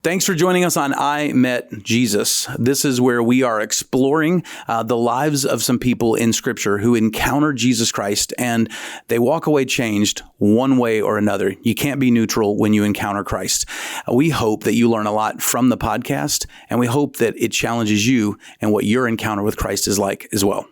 Thanks for joining us on I Met Jesus. This is where we are exploring the lives of some people in Scripture who encounter Jesus Christ and they walk away changed one way or another. You can't be neutral when you encounter Christ. We hope that you learn a lot from the podcast, and we hope that it challenges you and what your encounter with Christ is like as well.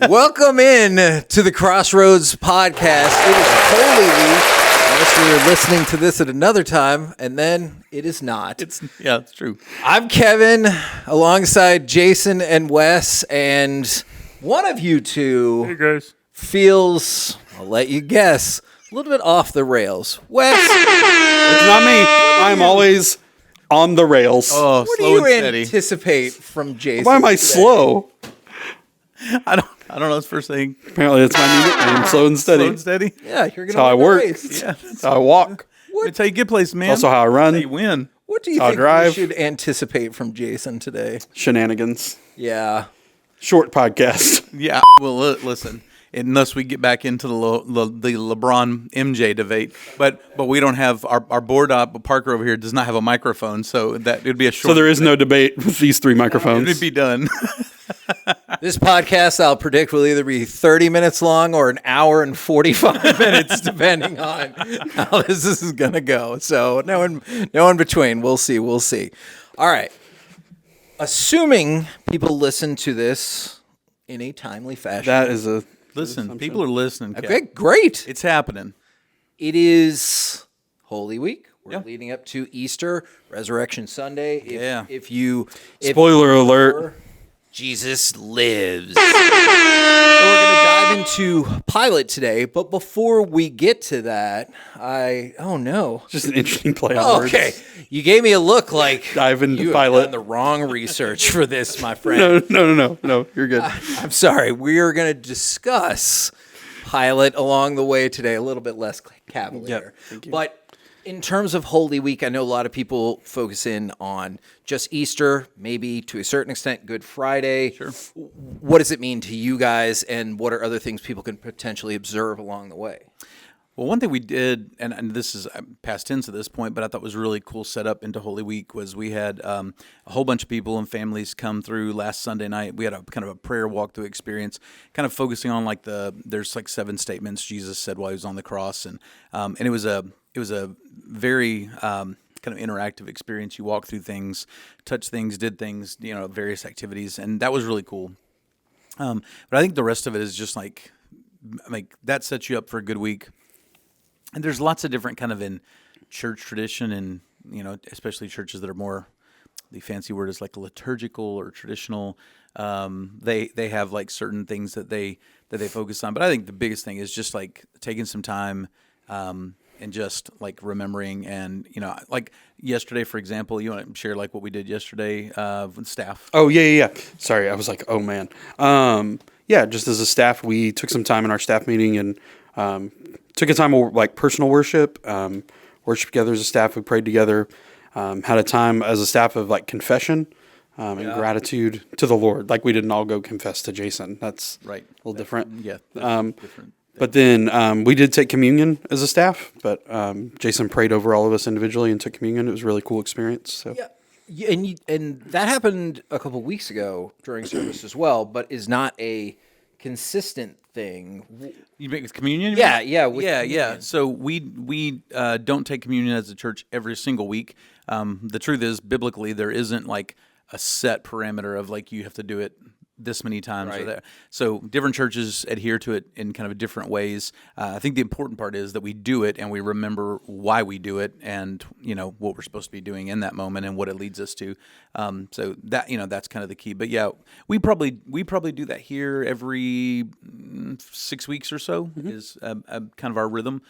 Welcome in to the Crossroads Podcast. It is Holy Week, unless you're listening to this at another time, and then it is not. It's true. I'm Kevin, alongside Jason and Wes, and one of you two feels, I'll let you guess, a little bit off the rails. Wes. It's not me. I'm always on the rails. Oh, What do slow you and steady. anticipate from Jason? Why am I today? slow? I don't know. It's first thing. Apparently, it's my new nickname. Slow and steady. Slow and steady. Yeah, you're going That's how I to work. race. Yeah. That's how I walk. That's how you get places, man. Also how I run. That's how you win. What do you I'll think drive. we should anticipate from Jason today? Shenanigans. Yeah. Short podcast. Yeah. Well, listen. Unless we get back into the LeBron MJ debate, but we don't have our board op. Parker over here does not have a microphone, so that it'd be a short. So there is no debate with these three microphones. It'd be done. This podcast, I'll predict, will either be 30 minutes long or an hour and 45 minutes, depending on how this is going to go. So no in between. We'll see. All right. Assuming people listen to this in a timely fashion. That is a... Listen, people are listening. Okay, Kev. great. It's happening. It is Holy Week. We're Yeah. leading up to Easter, Resurrection Sunday. If Spoiler alert. Jesus lives. And we're going to dive into Pilate today, but before we get to that, oh no. Just an interesting play on words. Okay, you gave me a look like Dive into you have Pilate. done the wrong research for this, my friend. No. You're good. I'm sorry. We are going to discuss Pilate along the way today, a little bit less cavalier. Yep, thank you. But in terms of Holy Week, I know a lot of people focus in on just Easter, maybe to a certain extent Good Friday. Sure. What does it mean to you guys, and what are other things people can potentially observe along the way? Well, one thing we did, and this is past tense at this point, but I thought was a really cool setup into Holy Week, was we had a whole bunch of people and families come through last Sunday night. We had a kind of a prayer walkthrough experience, kind of focusing on there's like 7 statements Jesus said while he was on the cross, and it was a very kind of interactive experience. You walk through things, touch things, did things, various activities, and that was really cool. But I think the rest of it is just like that sets you up for a good week. And there's lots of different kind of in church tradition, and especially churches that are more, the fancy word is like liturgical or traditional. They have like certain things that they focus on. But I think the biggest thing is just like taking some time and just like remembering, and like yesterday, for example. You want to share like what we did yesterday with staff? Oh, yeah. Sorry, I was like, oh, man. Just as a staff, we took some time in our staff meeting and took a time of like personal worship, worship together as a staff. We prayed together, had a time as a staff of like confession and gratitude to the Lord. Like we didn't all go confess to Jason. That's Right. a little different. Yeah, different. But then we did take communion as a staff, but Jason prayed over all of us individually and took communion. It was a really cool experience. So. Yeah, and that happened a couple weeks ago during service as well, but is not a consistent thing. You make with communion? Yeah. Yeah. So we don't take communion as a church every single week. The truth is, biblically, there isn't like a set parameter of like you have to do it this many times or that. So different churches adhere to it in kind of different ways. I think the important part is that we do it and we remember why we do it, and what we're supposed to be doing in that moment and what it leads us to. So that that's kind of the key. But yeah, we probably do that here every 6 weeks or so is kind of our rhythm.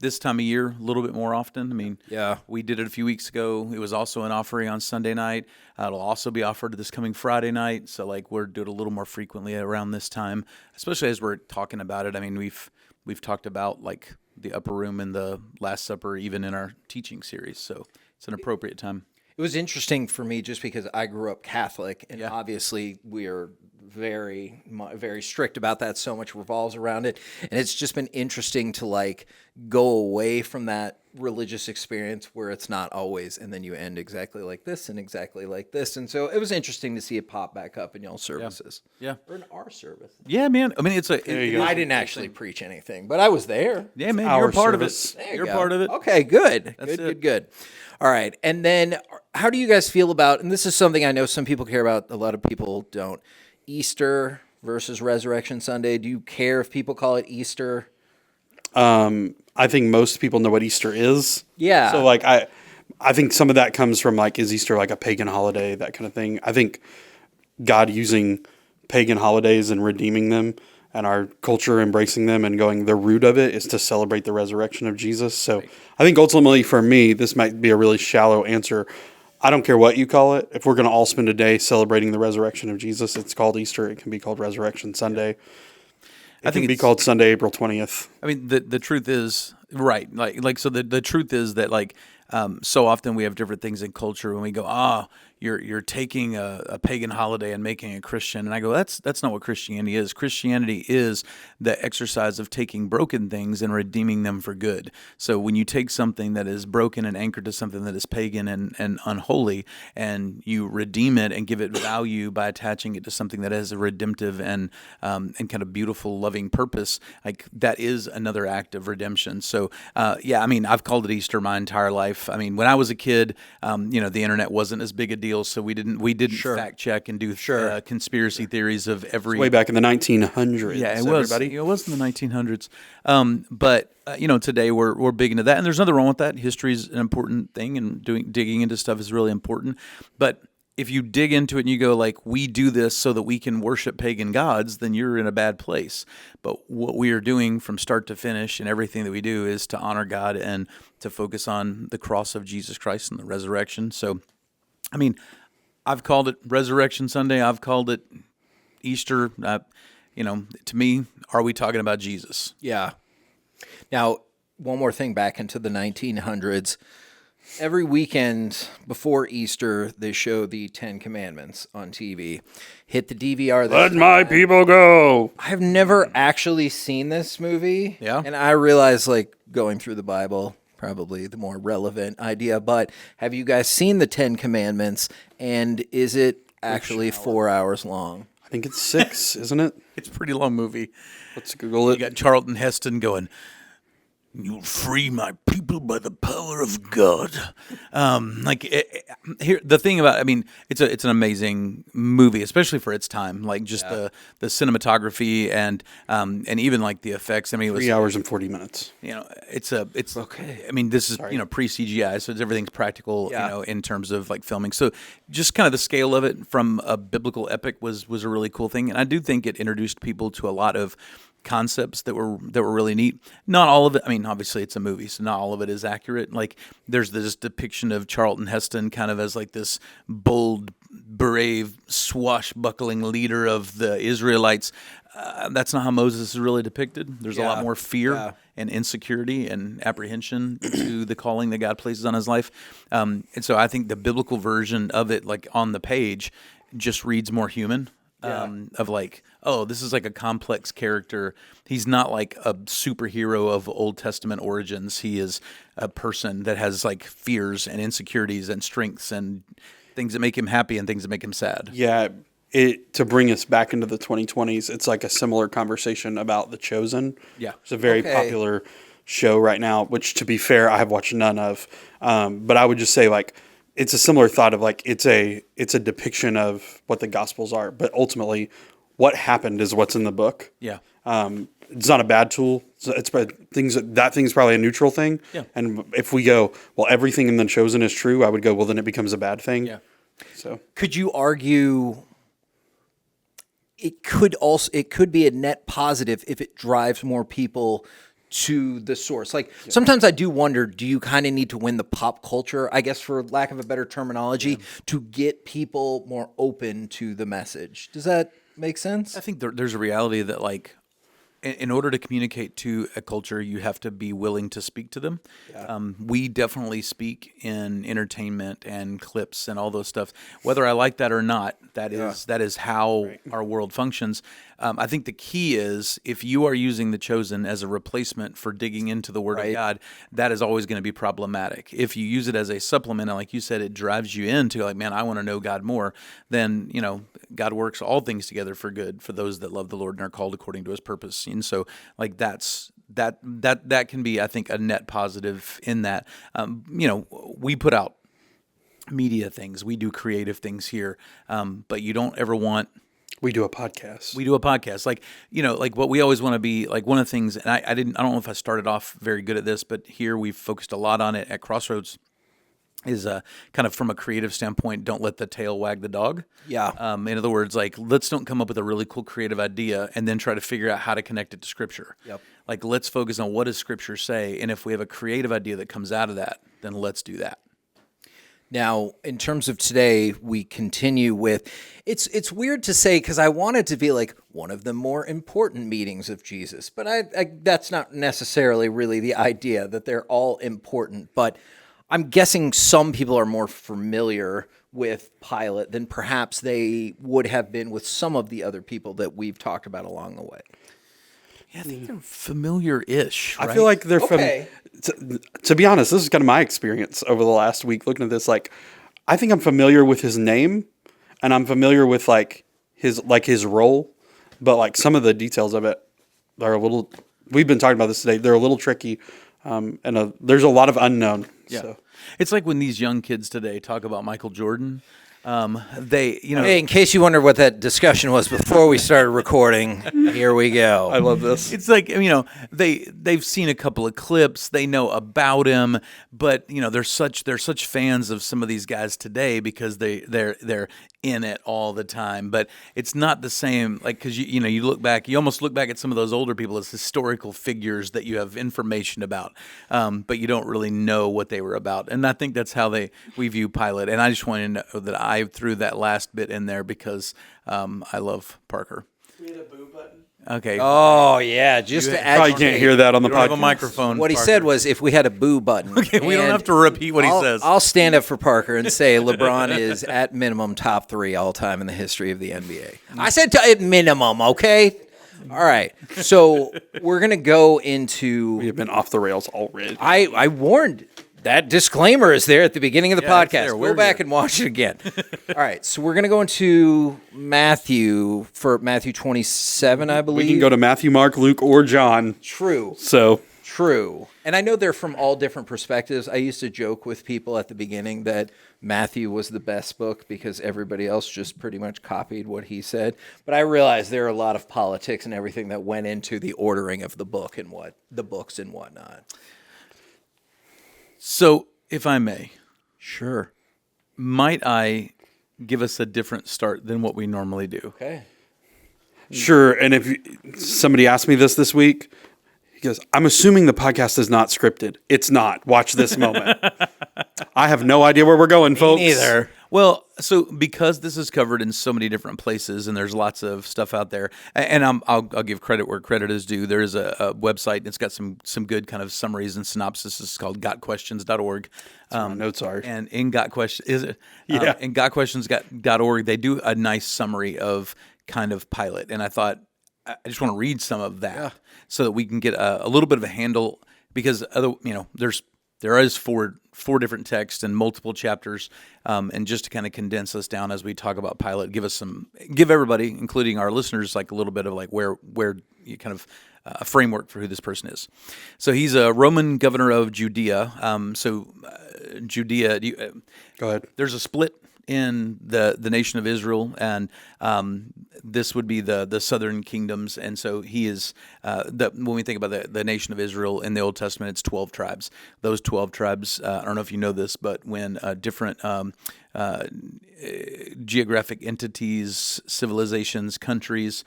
This time of year, a little bit more often. I mean, Yeah. we did it a few weeks ago. It was also an offering on Sunday night. It'll also be offered this coming Friday night. So like we're doing it a little more frequently around this time, especially as we're talking about it. I mean, we've talked about like the upper room and the Last Supper, even in our teaching series. So it's an appropriate time. It was interesting for me just because I grew up Catholic, and Yeah. obviously we're very strict about that. So much revolves around it, and it's just been interesting to like go away from that religious experience where it's not always, and then you end exactly like this and exactly like this. And so it was interesting to see it pop back up in y'all services. Yeah. Or in our service. Yeah, man. I mean, it's a. There you go. I didn't actually preach anything, but I was there. Yeah, man. our You're a part service. of it. There you You're go. part of it. Okay, good. That's Good. it. All right. And then how do you guys feel about, and this is something I know some people care about, a lot of people don't, Easter versus Resurrection Sunday. Do you care if people call it Easter? I think most people know what Easter is. Yeah. So like I think some of that comes from like, is Easter like a pagan holiday, that kind of thing. I think God using pagan holidays and redeeming them, and our culture embracing them and going, the root of it is to celebrate the resurrection of Jesus. So I think ultimately for me, this might be a really shallow answer. I don't care what you call it. If we're going to all spend a day celebrating the resurrection of Jesus, it's called Easter. It can be called Resurrection Sunday. It can be called Sunday, April 20th. I mean, the truth is, right. Like so the truth is that like, so often we have different things in culture when we go, you're taking a pagan holiday and making it Christian. And I go, that's not what Christianity is. Christianity is the exercise of taking broken things and redeeming them for good. So when you take something that is broken and anchored to something that is pagan and unholy, and you redeem it and give it value by attaching it to something that has a redemptive and kind of beautiful, loving purpose, like that is another act of redemption. So yeah, I mean, I've called it Easter my entire life. I mean, when I was a kid, the internet wasn't as big a deal, so we didn't fact check and do conspiracy theories of every Way back in the 1900s. yeah, it was. Everybody. It was in the 1900s. But today we're big into that, and there's nothing wrong with that. History is an important thing, and digging into stuff is really important. But if you dig into it and you go like, we do this so that we can worship pagan gods, then you're in a bad place. But what we are doing from start to finish and everything that we do is to honor God and to focus on the cross of Jesus Christ and the resurrection. So, I mean, I've called it Resurrection Sunday. I've called it Easter. To me, are we talking about Jesus? Yeah. Now, one more thing back into the 1900s. Every weekend before Easter, they show the 10 Commandments on TV. Hit the DVR. Let my people go. I've never actually seen this movie. Yeah. And I realize, like, going through the Bible, probably the more relevant idea. But have you guys seen the 10 Commandments? And is it actually 4 hours long? I think it's 6, isn't it? It's a pretty long movie. Let's Google You it. got Charlton Heston going, "You'll free my people by the power of God." Here, the thing about, I mean, it's an amazing movie, especially for its time. Like just the cinematography and even like the effects. I mean, it was 3 hours and 40 minutes. it's okay. I mean, this is pre CGI, so everything's practical. In terms of like filming. So just kind of the scale of it from a biblical epic was a really cool thing, and I do think it introduced people to a lot of concepts that were really neat. Not all of it. I mean, obviously it's a movie, so not all of it is accurate. Like there's this depiction of Charlton Heston kind of as like this bold, brave, swashbuckling leader of the Israelites. That's not how Moses is really depicted. There's a lot more fear and insecurity and apprehension to the calling that God places on his life. And so I think the biblical version of it, like on the page, just reads more human. Of like, oh, this is like a complex character. He's not like a superhero of Old Testament origins. He is a person that has like fears and insecurities and strengths and things that make him happy and things that make him sad. Yeah, to bring us back into the 2020s, it's like a similar conversation about The Chosen. Yeah. It's a very popular show right now, which, to be fair, I have watched none of. But I would just say, like, it's a similar thought of like it's a depiction of what the Gospels are, but ultimately, what happened is what's in the book. Yeah. It's not a bad tool. It's that thing's probably a neutral thing. Yeah. And if we go, well, everything in The Chosen is true, I would go, well, then it becomes a bad thing. Yeah. So Could you argue it could be a net positive if it drives more people to the source. Like sometimes I do wonder, do you kind of need to win the pop culture, I guess for lack of a better terminology, to get people more open to the message? Does that make sense? I think there's a reality that, like, in order to communicate to a culture, you have to be willing to speak to them. We definitely speak in entertainment and clips and all those stuff. Whether I like that or not, that is how our world functions. I think the key is if you are using The Chosen as a replacement for digging into the Word of God, that is always going to be problematic. If you use it as a supplement, and like you said, it drives you into like, man, I want to know God more, then, God works all things together for good for those that love the Lord and are called according to His purpose. And so, like, that can be, I think, a net positive in that. We put out media things, we do creative things here, but you don't ever want. We do a podcast. Like what we always want to be, like one of the things, and I don't know if I started off very good at this, but here we've focused a lot on it at Crossroads, is kind of from a creative standpoint, don't let the tail wag the dog. Yeah. In other words, like, let's don't come up with a really cool creative idea and then try to figure out how to connect it to Scripture. Yep. Like, let's focus on what does Scripture say, and if we have a creative idea that comes out of that, then let's do that. Now, in terms of today, we continue with, it's weird to say because I want it to be like one of the more important meetings of Jesus, but I that's not necessarily really the idea that they're all important. But I'm guessing some people are more familiar with Pilate than perhaps they would have been with some of the other people that we've talked about along the way. Yeah, I think they're familiar-ish, right? I feel like they're Okay. to be honest, this is kind of my experience over the last week looking at this. Like, I think I'm familiar with his name, and I'm familiar with his role, but like some of the details of it are a little. We've been talking about this today. They're a little tricky, and there's a lot of unknown. Yeah. So. It's like when these young kids today talk about Michael Jordan. Hey, in case you wonder what that discussion was before we started recording, here we go. I love this. It's like, they've seen a couple of clips, they know about him, but they're such fans of some of these guys today because they're in it all the time. But it's not the same, like, because you almost look back at some of those older people as historical figures that you have information about, but you don't really know what they were about. And I think that's how we view Pilate. And I just wanted to know that I threw that last bit in there because I love Parker. We had a boo button. Okay. Oh, yeah, just to add. Probably can't hear that on the You don't have podcast. a microphone. What he Parker. said was if we had a boo button. Okay, we don't And have to repeat what he says. I'll stand up for Parker and say LeBron is at minimum top 3 all time in the history of the NBA. I said at minimum, okay? All right. So we're going to go into. We have been off the rails already. I warned. That disclaimer is there at the beginning of the Yeah, it's podcast. there. Go We're back here. and watch it again. All right. So we're going to go into Matthew for Matthew 27, I believe. We can go to Matthew, Mark, Luke, or John. True. So True. And I know they're from all different perspectives. I used to joke with people at the beginning that Matthew was the best book because everybody else just pretty much copied what he said. But I realized there are a lot of politics and everything that went into the ordering of the book and the books and whatnot. So, if I may, Sure. might I give us a different start than what we normally do? Okay. sure. And if somebody asked me this week, he goes, "I'm assuming the podcast is not scripted. It's not. Watch this moment." I have no idea where we're going, folks. Neither. Well, so because this is covered in so many different places and there's lots of stuff out there, and I'll give credit where credit is due. There is a website that's got some good kind of summaries and synopsis. It's called gotquestions.org. My notes are. And in Got Questions, is it? Yeah. In gotquestions.org, they do a nice summary of kind of Pilate. And I thought, I just want to read some of that so that we can get a little bit of a handle, because there is four different texts and multiple chapters, and just to kind of condense us down as we talk about Pilate, give everybody, including our listeners, like a little bit of like where you kind of a framework for who this person is. So he's a Roman governor of Judea. Judea. Go ahead. There's a split in the nation of Israel, and this would be the southern kingdoms. And so he is when we think about the nation of Israel in the Old Testament, it's 12 tribes. Those 12 tribes, I don't know if you know this, but when different geographic entities, civilizations, countries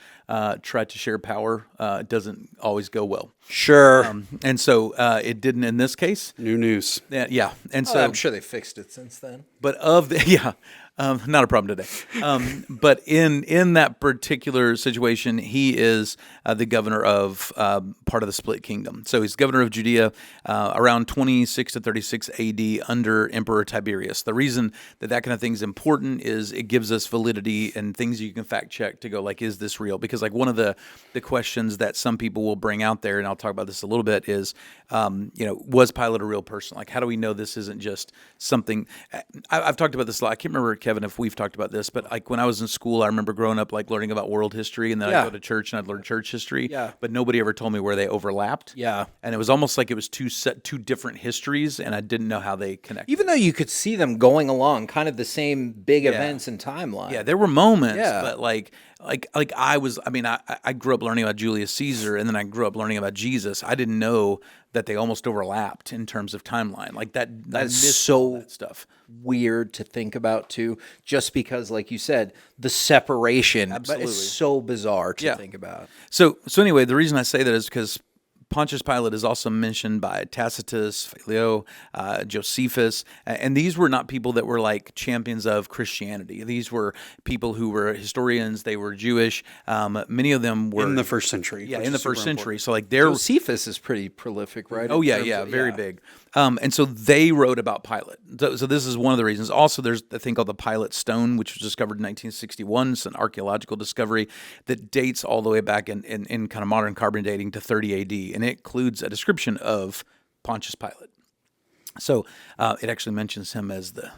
try to share power, it doesn't always go well. Sure. And so it didn't in this case. New news. Yeah. And Oh, so I'm sure they fixed it since then. but of the not a problem today. But in that particular situation, he is the governor of part of the split kingdom. So he's governor of Judea around 26 to 36 A.D. under Emperor Tiberius. The reason that kind of thing is important is it gives us validity and things you can fact check to go like, is this real? Because like one of the questions that some people will bring out there, and I'll talk about this a little bit, is was Pilate a real person? Like, how do we know this isn't just something? I've talked about this a lot. I can't remember, Kevin, if we've talked about this, but like when I was in school, I remember growing up like learning about world history, and then I'd go to church and I'd learn church history. Yeah. But nobody ever told me where they overlapped. Yeah. And it was almost like it was two different histories, and I didn't know how they connected. Even though you could see them going along, kind of the same big events and timeline. Yeah, there were moments, Yeah. but like I grew up learning about Julius Caesar, and then I grew up learning about Jesus. I didn't know that they almost overlapped in terms of timeline. Like that I That's missed so all that stuff. weird to think about too, just because, like you said, the separation. Absolutely. But it's so bizarre to Yeah. think about. So anyway, the reason I say that is because Pontius Pilate is also mentioned by Tacitus, Phileo, Josephus, and these were not people that were like champions of Christianity. These were people who were historians. They were Jewish. Many of them were In the first century. Yeah, which in the is super first century. important. So like they're Josephus is pretty prolific, right? Oh in yeah, terms yeah, of- very big. And so they wrote about Pilate. So this is one of the reasons. Also, there's a thing called the Pilate Stone, which was discovered in 1961. It's an archaeological discovery that dates all the way back in kind of modern carbon dating to 30 A.D. and it includes a description of Pontius Pilate. So it actually mentions him as the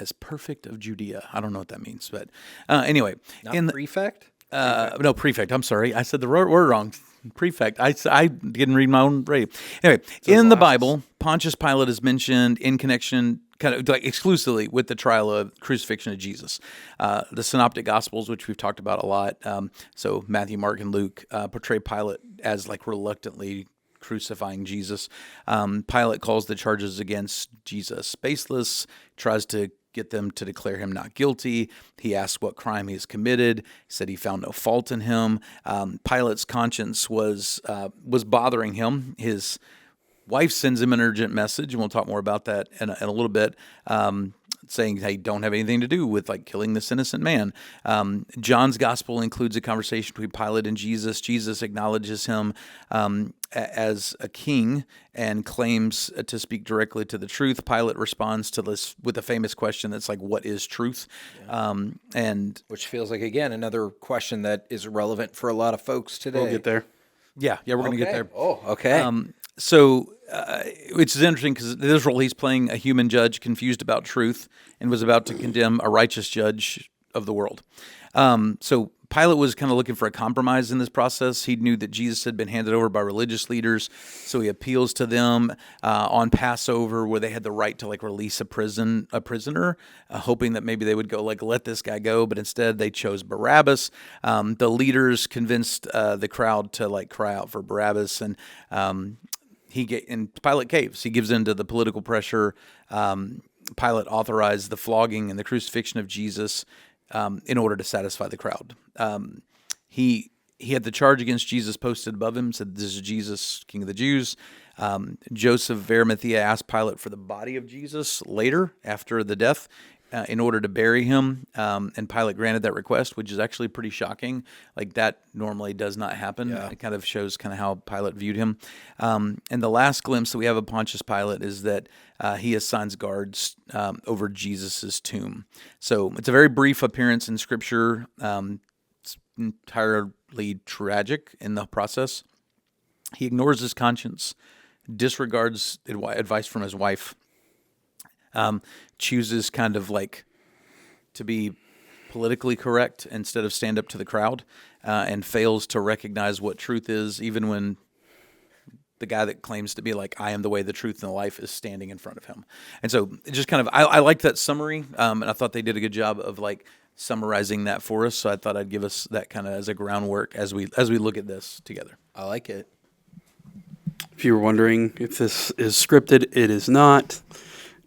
as perfect of Judea. I don't know what that means, but anyway, Not prefect? no, prefect. I'm sorry. I said the word wrong. Prefect. I didn't read my own rate. Anyway, in the Bible, Pontius Pilate is mentioned in connection, kind of like exclusively with the trial of crucifixion of Jesus. The Synoptic Gospels, which we've talked about a lot, so Matthew, Mark, and Luke portray Pilate as like reluctantly crucifying Jesus. Pilate calls the charges against Jesus baseless, tries to get them to declare him not guilty. He asks what crime he has committed. He said he found no fault in him. Pilate's conscience was bothering him. His wife sends him an urgent message, and we'll talk more about that in a little bit, saying, hey, don't have anything to do with like killing this innocent man. John's gospel includes a conversation between Pilate and Jesus. Jesus acknowledges him as a king and claims to speak directly to the truth. Pilate responds to this with a famous question that's like, what is truth? And Which feels like, again, another question that is relevant for a lot of folks today. We'll get there. yeah, we're going to get there. Oh, okay. So it's interesting because in this role he's playing a human judge confused about truth and was about to condemn a righteous judge of the world. So Pilate was kind of looking for a compromise in this process. He knew that Jesus had been handed over by religious leaders, so he appeals to them on Passover, where they had the right to like release a prisoner, hoping that maybe they would go like let this guy go, but instead they chose Barabbas. The leaders convinced the crowd to like cry out for Barabbas, and Pilate caves. He gives in to the political pressure. Pilate authorized the flogging and the crucifixion of Jesus in order to satisfy the crowd. He had the charge against Jesus posted above him, said, this is Jesus, King of the Jews. Joseph of Arimathea asked Pilate for the body of Jesus later, after the death, in order to bury him. And Pilate granted that request, which is actually pretty shocking. Like that normally does not happen. Yeah. It kind of shows kind of how Pilate viewed him. And the last glimpse that we have of Pontius Pilate is that he assigns guards over Jesus's tomb. So it's a very brief appearance in Scripture. It's entirely tragic in the process. He ignores his conscience, disregards advice from his wife, chooses kind of like to be politically correct instead of stand up to the crowd, and fails to recognize what truth is, even when the guy that claims to be like, I am the way, the truth, and the life is standing in front of him. And so it just kind of, I like that summary, and I thought they did a good job of like summarizing that for us. So I thought I'd give us that kind of as a groundwork as we look at this together. I like it. If you were wondering if this is scripted, it is not.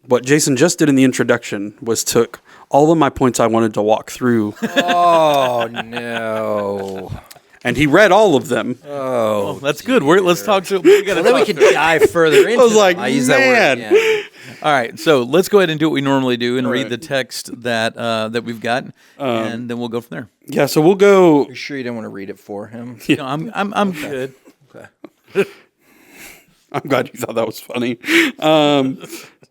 What Jason just did in the introduction was took all of my points I wanted to walk through, Oh no. and he read all of them. Oh, That's good. Let's talk to. We gotta well, then we talk can to it. dive further into. I was like, I use that man. word. Yeah. All right, so let's go ahead and do what we normally do and read right. the text that we've got, and then we'll go from there. Yeah, so we'll go. You sure you didn't want to read it for him? No, I'm good. Okay. I'm glad you thought that was funny.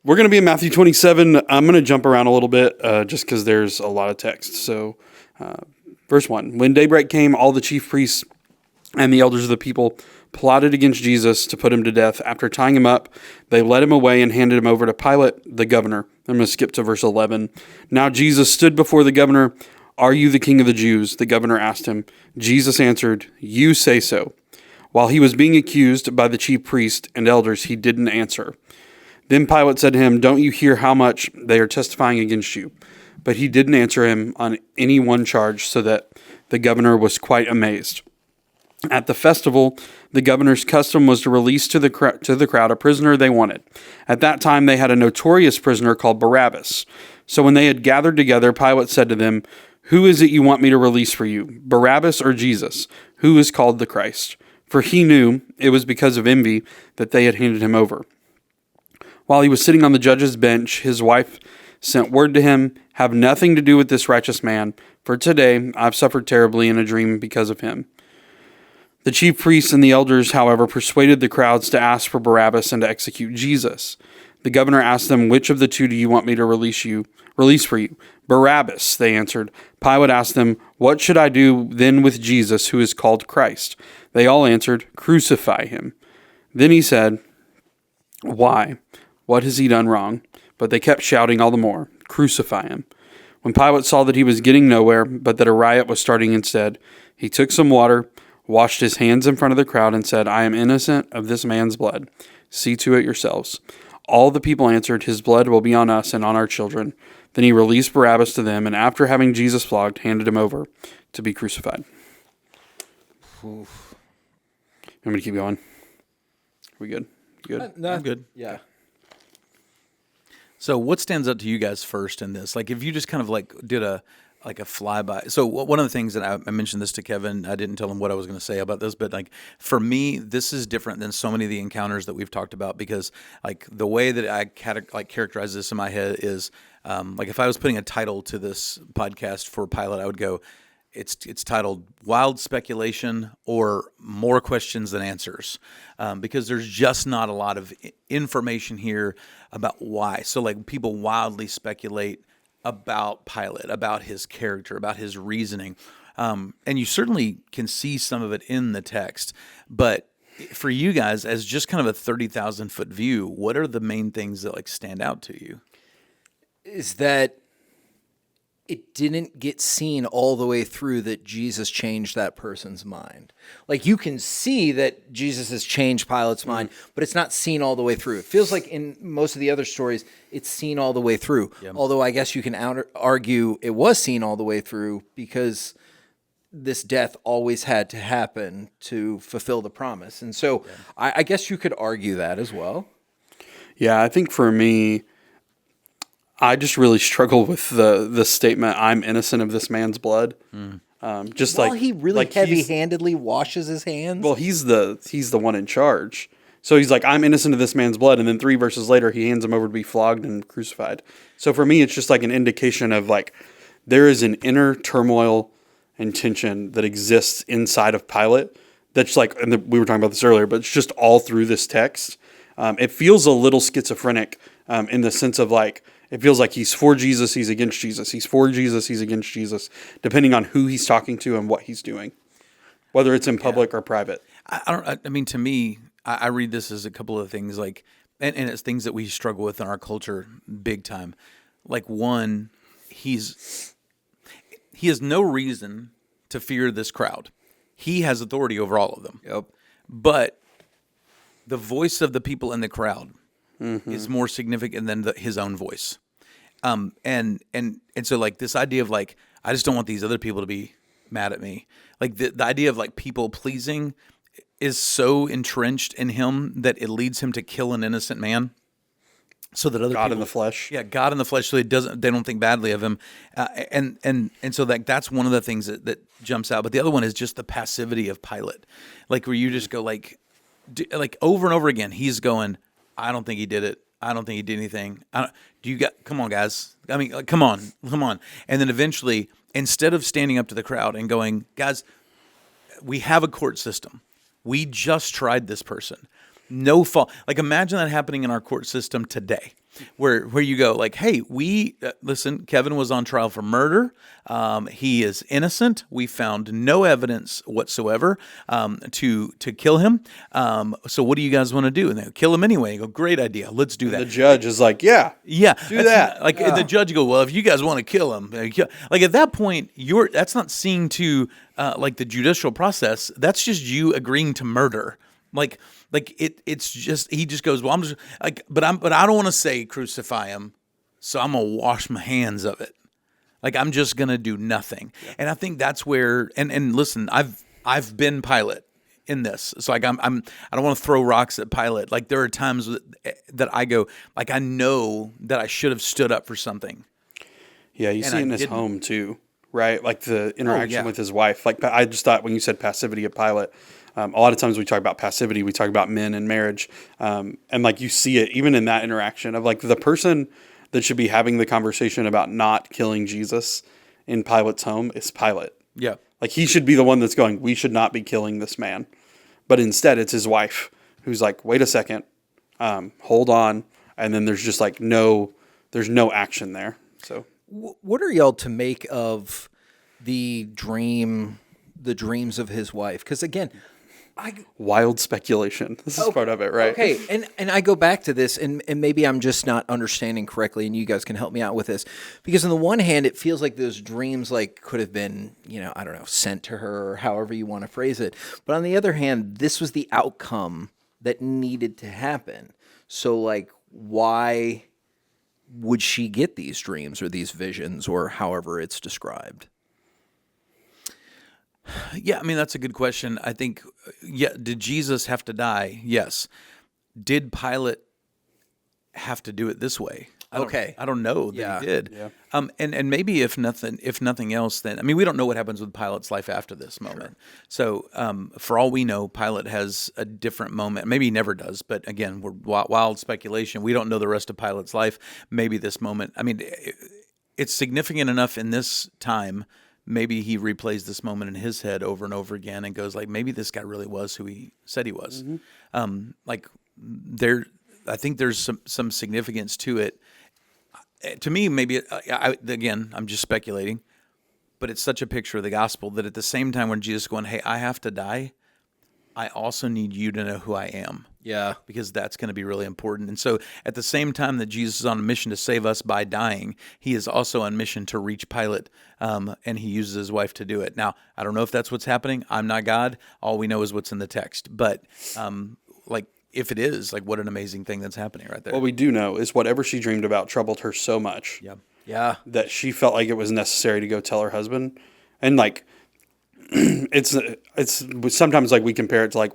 We're going to be in Matthew 27. I'm going to jump around a little bit just because there's a lot of text. So, verse 1. When daybreak came, all the chief priests and the elders of the people plotted against Jesus to put him to death. After tying him up, they led him away and handed him over to Pilate, the governor. I'm going to skip to verse 11. Now Jesus stood before the governor. Are you the king of the Jews? The governor asked him. Jesus answered, you say so. While he was being accused by the chief priests and elders, he didn't answer. Then Pilate said to him, don't you hear how much they are testifying against you? But he didn't answer him on any one charge, so that the governor was quite amazed. At the festival, the governor's custom was to release to the crowd a prisoner they wanted. At that time, they had a notorious prisoner called Barabbas. So when they had gathered together, Pilate said to them, who is it you want me to release for you, Barabbas or Jesus, who is called the Christ? For he knew it was because of envy that they had handed him over. While he was sitting on the judge's bench, his wife sent word to him, have nothing to do with this righteous man, for today I've suffered terribly in a dream because of him. The chief priests and the elders, however, persuaded the crowds to ask for Barabbas and to execute Jesus. The governor asked them, which of the two do you want me to release for you? Barabbas, they answered. Pilate asked them, what should I do then with Jesus, who is called Christ? They all answered, crucify him. Then he said, why? What has he done wrong? But they kept shouting all the more, crucify him. When Pilate saw that he was getting nowhere, but that a riot was starting instead, he took some water, washed his hands in front of the crowd, and said, I am innocent of this man's blood. See to it yourselves. All the people answered, his blood will be on us and on our children. Then he released Barabbas to them, and after having Jesus flogged, handed him over to be crucified. Oof. I'm going to keep going. Are we good? Good. No, I'm good. Yeah. So what stands out to you guys first in this? Like if you just kind of like did a flyby. So one of the things that I mentioned this to Kevin, I didn't tell him what I was going to say about this, but like for me, this is different than so many of the encounters that we've talked about because like the way that I characterize this in my head is like if I was putting a title to this podcast for Pilate, I would go, it's titled Wild Speculation or More Questions Than Answers because there's just not a lot of information here about why. So like people wildly speculate about Pilate, about his character, about his reasoning. And you certainly can see some of it in the text. But for you guys, as just kind of a 30,000 foot view, what are the main things that like stand out to you? Is that it didn't get seen all the way through that Jesus changed that person's mind. Like you can see that Jesus has changed Pilate's mind, but it's not seen all the way through. It feels like in most of the other stories, it's seen all the way through. Yep. Although I guess you can argue it was seen all the way through because this death always had to happen to fulfill the promise. And so I guess you could argue that as well. Yeah, I think for me, I just really struggle with the statement, I'm innocent of this man's blood. Just While like he really like heavy-handedly washes his hands. Well, he's the one in charge. So he's like, I'm innocent of this man's blood. And then 3 verses later, he hands him over to be flogged and crucified. So for me, it's just like an indication of like, there is an inner turmoil and tension that exists inside of Pilate. That's like, and we were talking about this earlier, but it's just all through this text. It feels a little schizophrenic in the sense of like, it feels like he's for Jesus, he's against Jesus. He's for Jesus, he's against Jesus, depending on who he's talking to and what he's doing, whether it's in public or private. I mean, to me, I read this as a couple of things like, and it's things that we struggle with in our culture big time. Like one, he has no reason to fear this crowd. He has authority over all of them. Yep. But the voice of the people in the crowd is more significant than his own voice. And so like this idea of like, I just don't want these other people to be mad at me. Like the idea of like people pleasing is so entrenched in him that it leads him to kill an innocent man. so that other God people, in the flesh. Yeah, God in the flesh, so they don't think badly of him, and so that's one of the things that jumps out. But the other one is just the passivity of Pilate, like where you just go like over and over again. He's going, I don't think he did it. I don't think he did anything. Come on, guys. I mean, like, come on. And then eventually, instead of standing up to the crowd and going, guys, we have a court system. We just tried this person. No fault. Like, imagine that happening in our court system today, where you go like, hey, listen, Kevin was on trial for murder. He is innocent. We found no evidence whatsoever to kill him. So what do you guys want to do? And they kill him anyway. You go, great idea. Let's do that. The judge is like, yeah, do that. Like the judge go, well, if you guys want to kill him, like at that point, that's not seeing to like the judicial process. That's just you agreeing to murder. It's just he just goes, well, I'm just like, but I don't want to say crucify him, so I'm gonna wash my hands of it. Like I'm just gonna do nothing. Yeah. And I think that's where and listen, I've been Pilate in this. So like I don't want to throw rocks at Pilate. Like there are times that I go like I know that I should have stood up for something. Yeah, you see it in his home too, right? Like the interaction with his wife. Like I just thought when you said passivity of Pilate. A lot of times we talk about passivity, we talk about men and marriage. And like you see it even in that interaction of like the person that should be having the conversation about not killing Jesus in Pilate's home is Pilate. Yeah. Like he should be the one that's going, we should not be killing this man. But instead it's his wife who's like, wait a second, hold on. And then there's just like there's no action there. So what are y'all to make of the dreams of his wife? Because again, wild speculation. This is part of it, right? Okay, and I go back to this, and maybe I'm just not understanding correctly, and you guys can help me out with this. Because on the one hand, it feels like those dreams like could have been, I don't know, sent to her, or however you want to phrase it. But on the other hand, this was the outcome that needed to happen. So, like, why would she get these dreams or these visions, or however it's described? Yeah, I mean, that's a good question. I think, did Jesus have to die? Yes. Did Pilate have to do it this way? I don't know that he did. Yeah. And maybe if nothing else, then, I mean, we don't know what happens with Pilate's life after this moment. Sure. So for all we know, Pilate has a different moment. Maybe he never does, but again, we're wild speculation. We don't know the rest of Pilate's life. Maybe this moment, I mean, it's significant enough in this time. Maybe he replays this moment in his head over and over again and goes like, maybe this guy really was who he said he was. Mm-hmm. I think there's some significance to it. To me, maybe, again, I'm just speculating, but it's such a picture of the gospel that at the same time when Jesus is going, hey, I have to die, I also need you to know who I am. Yeah. Because that's going to be really important. And so at the same time that Jesus is on a mission to save us by dying, he is also on mission to reach Pilate, and he uses his wife to do it. Now, I don't know if that's what's happening. I'm not God. All we know is what's in the text. But if it is, like, what an amazing thing that's happening right there. What we do know is whatever she dreamed about troubled her so much yeah, that she felt like it was necessary to go tell her husband. And like, it's sometimes like we compare it to like,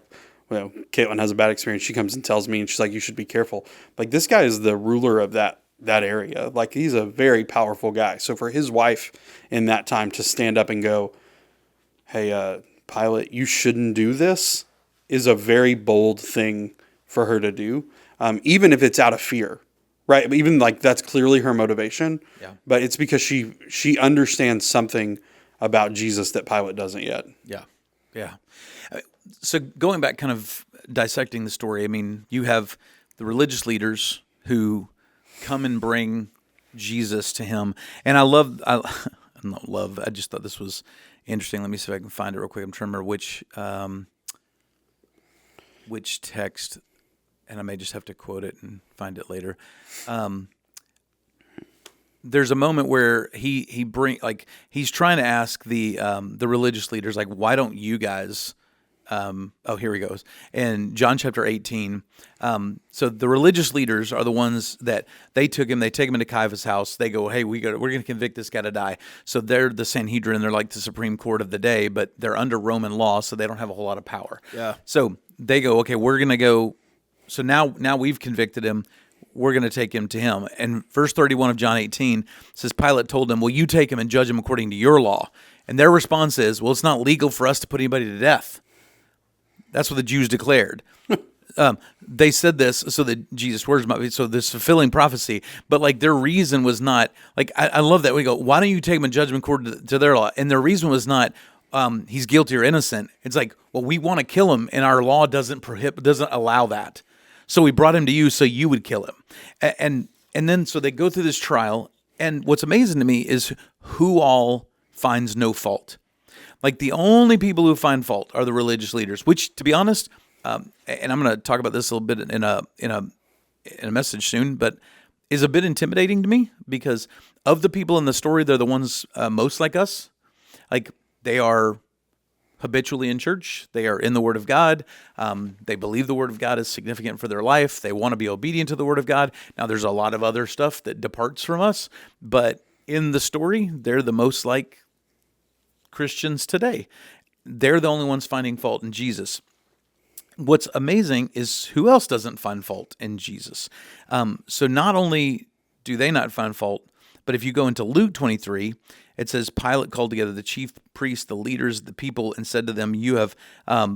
well, Caitlin has a bad experience. She comes and tells me, and she's like, you should be careful. Like, this guy is the ruler of that area. Like, he's a very powerful guy. So for his wife in that time to stand up and go, hey, Pilate, you shouldn't do this, is a very bold thing for her to do, even if it's out of fear, right? Even like that's clearly her motivation, but it's because she understands something about Jesus that Pilate doesn't yet. Yeah. So going back, kind of dissecting the story, I mean, you have the religious leaders who come and bring Jesus to him. And I just thought this was interesting. Let me see if I can find it real quick. I'm trying to remember which text, and I may just have to quote it and find it later. There's a moment where he's trying to ask the religious leaders, like, why don't you guys? Here he goes. In John chapter 18, so the religious leaders are the ones that they take him into Caiaphas' house. They go, hey, we're going to convict this guy to die. So they're the Sanhedrin. They're like the Supreme Court of the day, but they're under Roman law, so they don't have a whole lot of power. Yeah. So they go, okay, we're going to go. So now we've convicted him. we're going to take him to him. And verse 31 of John 18 says, Pilate told them, well, you take him and judge him according to your law. And their response is, well, it's not legal for us to put anybody to death. That's what the Jews declared. They said this so that Jesus' words might be, so this fulfilling prophecy. But like their reason was not, like, I love that. We go, why don't you take him in judgment according to their law? And their reason was not, he's guilty or innocent. It's like, well, we want to kill him, and our law doesn't allow that. So we brought him to you so you would kill him. And then so they go through this trial, and what's amazing to me is who all finds no fault. Like the only people who find fault are the religious leaders, which, to be honest, and I'm going to talk about this a little bit in a message soon, but is a bit intimidating to me because of the people in the story, they're the ones most like us. Like they are habitually in church. They are in the Word of God. They believe the Word of God is significant for their life. They want to be obedient to the Word of God. Now, there's a lot of other stuff that departs from us, but in the story, they're the most like Christians today. They're the only ones finding fault in Jesus. What's amazing is who else doesn't find fault in Jesus. So not only do they not find fault, but if you go into Luke 23, it says, Pilate called together the chief priests, the leaders, the people, and said to them, you have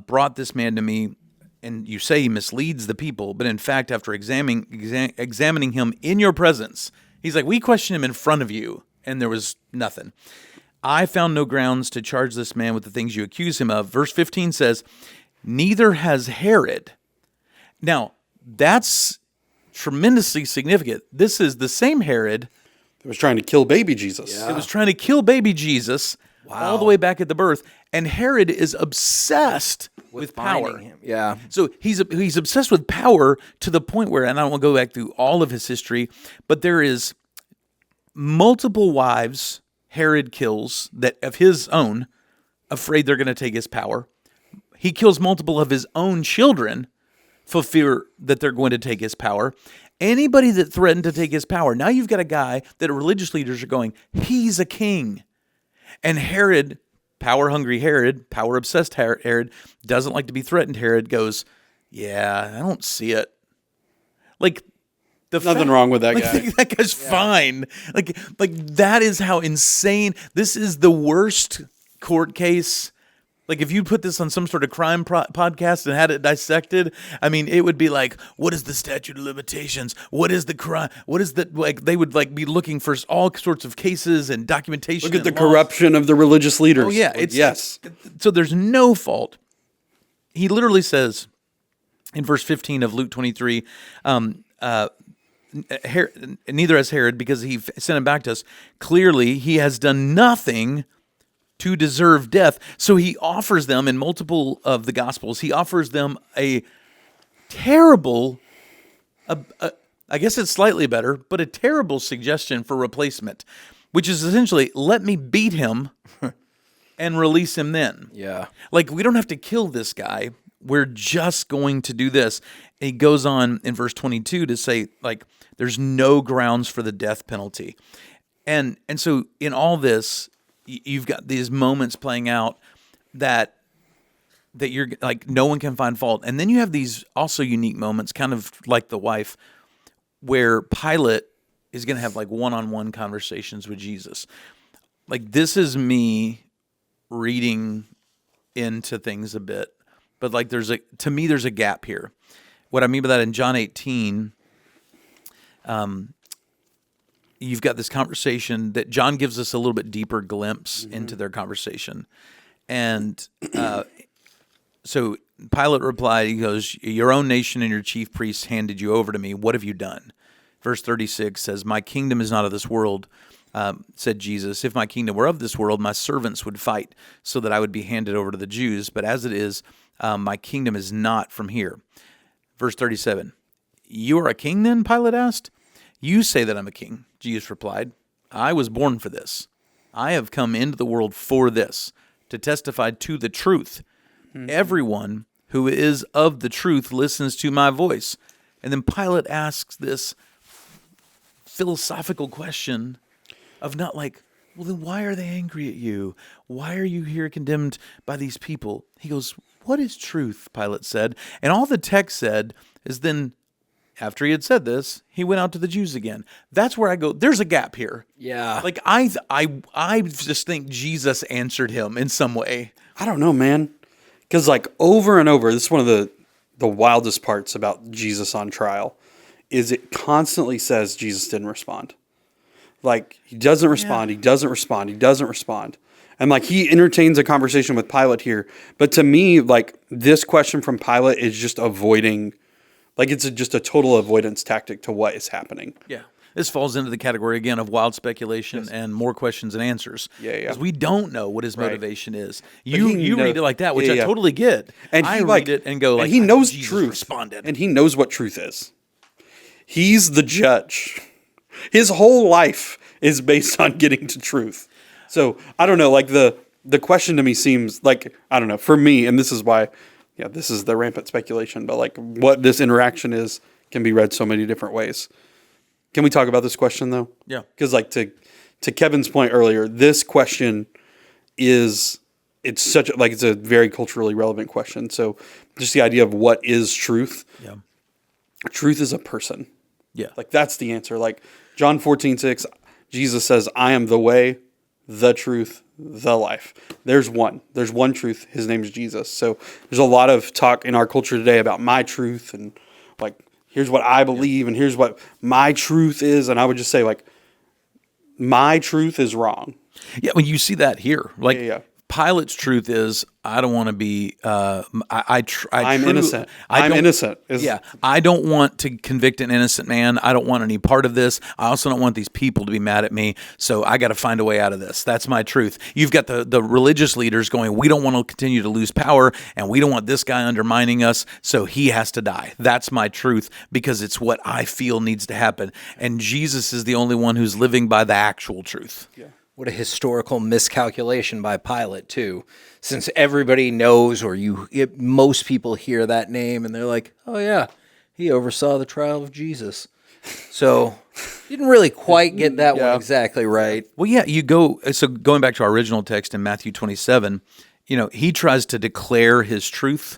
brought this man to me, and you say he misleads the people. But in fact, after examining him in your presence, he's like, we questioned him in front of you, and there was nothing. I found no grounds to charge this man with the things you accuse him of. Verse 15 says, neither has Herod. Now, that's tremendously significant. This is the same Herod It was trying to kill baby Jesus. that was trying to kill baby Jesus all the way back at the birth. And Herod is obsessed with power. Him. Yeah. So he's obsessed with power to the point where, and I don't want to go back through all of his history, but there is multiple wives Herod kills that of his own, afraid they're going to take his power. He kills multiple of his own children for fear that they're going to take his power. Anybody that threatened to take his power. Now you've got a guy that religious leaders are going, he's a king. And Herod, power-hungry Herod, power-obsessed Herod, doesn't like to be threatened. Herod goes, yeah, I don't see it. Like, Nothing wrong with that guy. That guy's fine. Like that is how insane. This is the worst court case. Like if you put this on some sort of crime podcast and had it dissected, I mean, it would be like, what is the statute of limitations? What is the crime? What is the, like, they would like be looking for all sorts of cases and documentation. Look at the corruption of the religious leaders. Oh yeah. Yes. So there's no fault. He literally says in verse 15 of Luke 23, neither has Herod, because he sent him back to us. Clearly, he has done nothing to deserve death. So he offers them, in multiple of the Gospels, he offers them a terrible, I guess it's slightly better, but a terrible suggestion for replacement, which is essentially, let me beat him and release him then. Yeah. Like, we don't have to kill this guy. We're just going to do this. And he goes on in verse 22 to say, like, there's no grounds for the death penalty. And so in all this, you've got these moments playing out that you're like, no one can find fault. And then you have these also unique moments, kind of like the wife, where Pilate is going to have like one-on-one conversations with Jesus. Like, this is me reading into things a bit. But like to me, there's a gap here. What I mean by that, in John 18, you've got this conversation that John gives us a little bit deeper glimpse into their conversation. And so Pilate replied, he goes, your own nation and your chief priests handed you over to me. What have you done? Verse 36 says, my kingdom is not of this world, said Jesus. If my kingdom were of this world, my servants would fight so that I would be handed over to the Jews. But as it is, my kingdom is not from here. Verse 37, you are a king then? Pilate asked. You say that I'm a king, Jesus replied. I was born for this. I have come into the world for this, to testify to the truth. Everyone who is of the truth listens to my voice. And then Pilate asks this philosophical question of not like, well, then why are they angry at you? Why are you here condemned by these people? He goes, what is truth? Pilate said. And all the text said is then After he had said this, he went out to the Jews again. That's where I go, there's a gap here. Yeah. Like I just think Jesus answered him in some way. I don't know, man. Because like over and over, this is one of the wildest parts about Jesus on trial, is it constantly says Jesus didn't respond. Like he doesn't respond, he doesn't respond, he doesn't respond. And like he entertains a conversation with Pilate here. But to me, like this question from Pilate is just avoiding, like it's just a total avoidance tactic to what is happening. Yeah. This falls into the category again of wild speculation and more questions than answers. Yeah. Because we don't know what his motivation is. he You knows- read it like that, which Yeah, I yeah. totally get. And I he, read it and go like, and he knows Jesus truth. responded. And he knows what truth is. He's the judge. His whole life is based on getting to truth. So I don't know, like the question to me seems like, I don't know, for me, and this is why, yeah, this is the rampant speculation, but like what this interaction is can be read so many different ways. Can we talk about this question though? Yeah. Because like to Kevin's point earlier, this question it's a very culturally relevant question. So just the idea of what is truth? Yeah. Truth is a person. Yeah. Like that's the answer. Like John 14:6, Jesus says, I am the way, the truth, the life. There's one truth. His name is Jesus. So there's a lot of talk in our culture today about my truth and like, here's what I believe and here's what my truth is. And I would just say like, my truth is wrong. Yeah, when you see that here, like Yeah. Pilate's truth is, I don't want to be. I'm innocent. I'm innocent. Yeah, I don't want to convict an innocent man. I don't want any part of this. I also don't want these people to be mad at me. So I got to find a way out of this. That's my truth. You've got the religious leaders going, we don't want to continue to lose power, and we don't want this guy undermining us. So he has to die. That's my truth because it's what I feel needs to happen. And Jesus is the only one who's living by the actual truth. Yeah. What a historical miscalculation by Pilate, too. Since everybody knows, or most people hear that name, and they're like, oh, yeah, he oversaw the trial of Jesus. So didn't really quite get that one exactly right. Well, yeah, so going back to our original text in Matthew 27, he tries to declare his truth,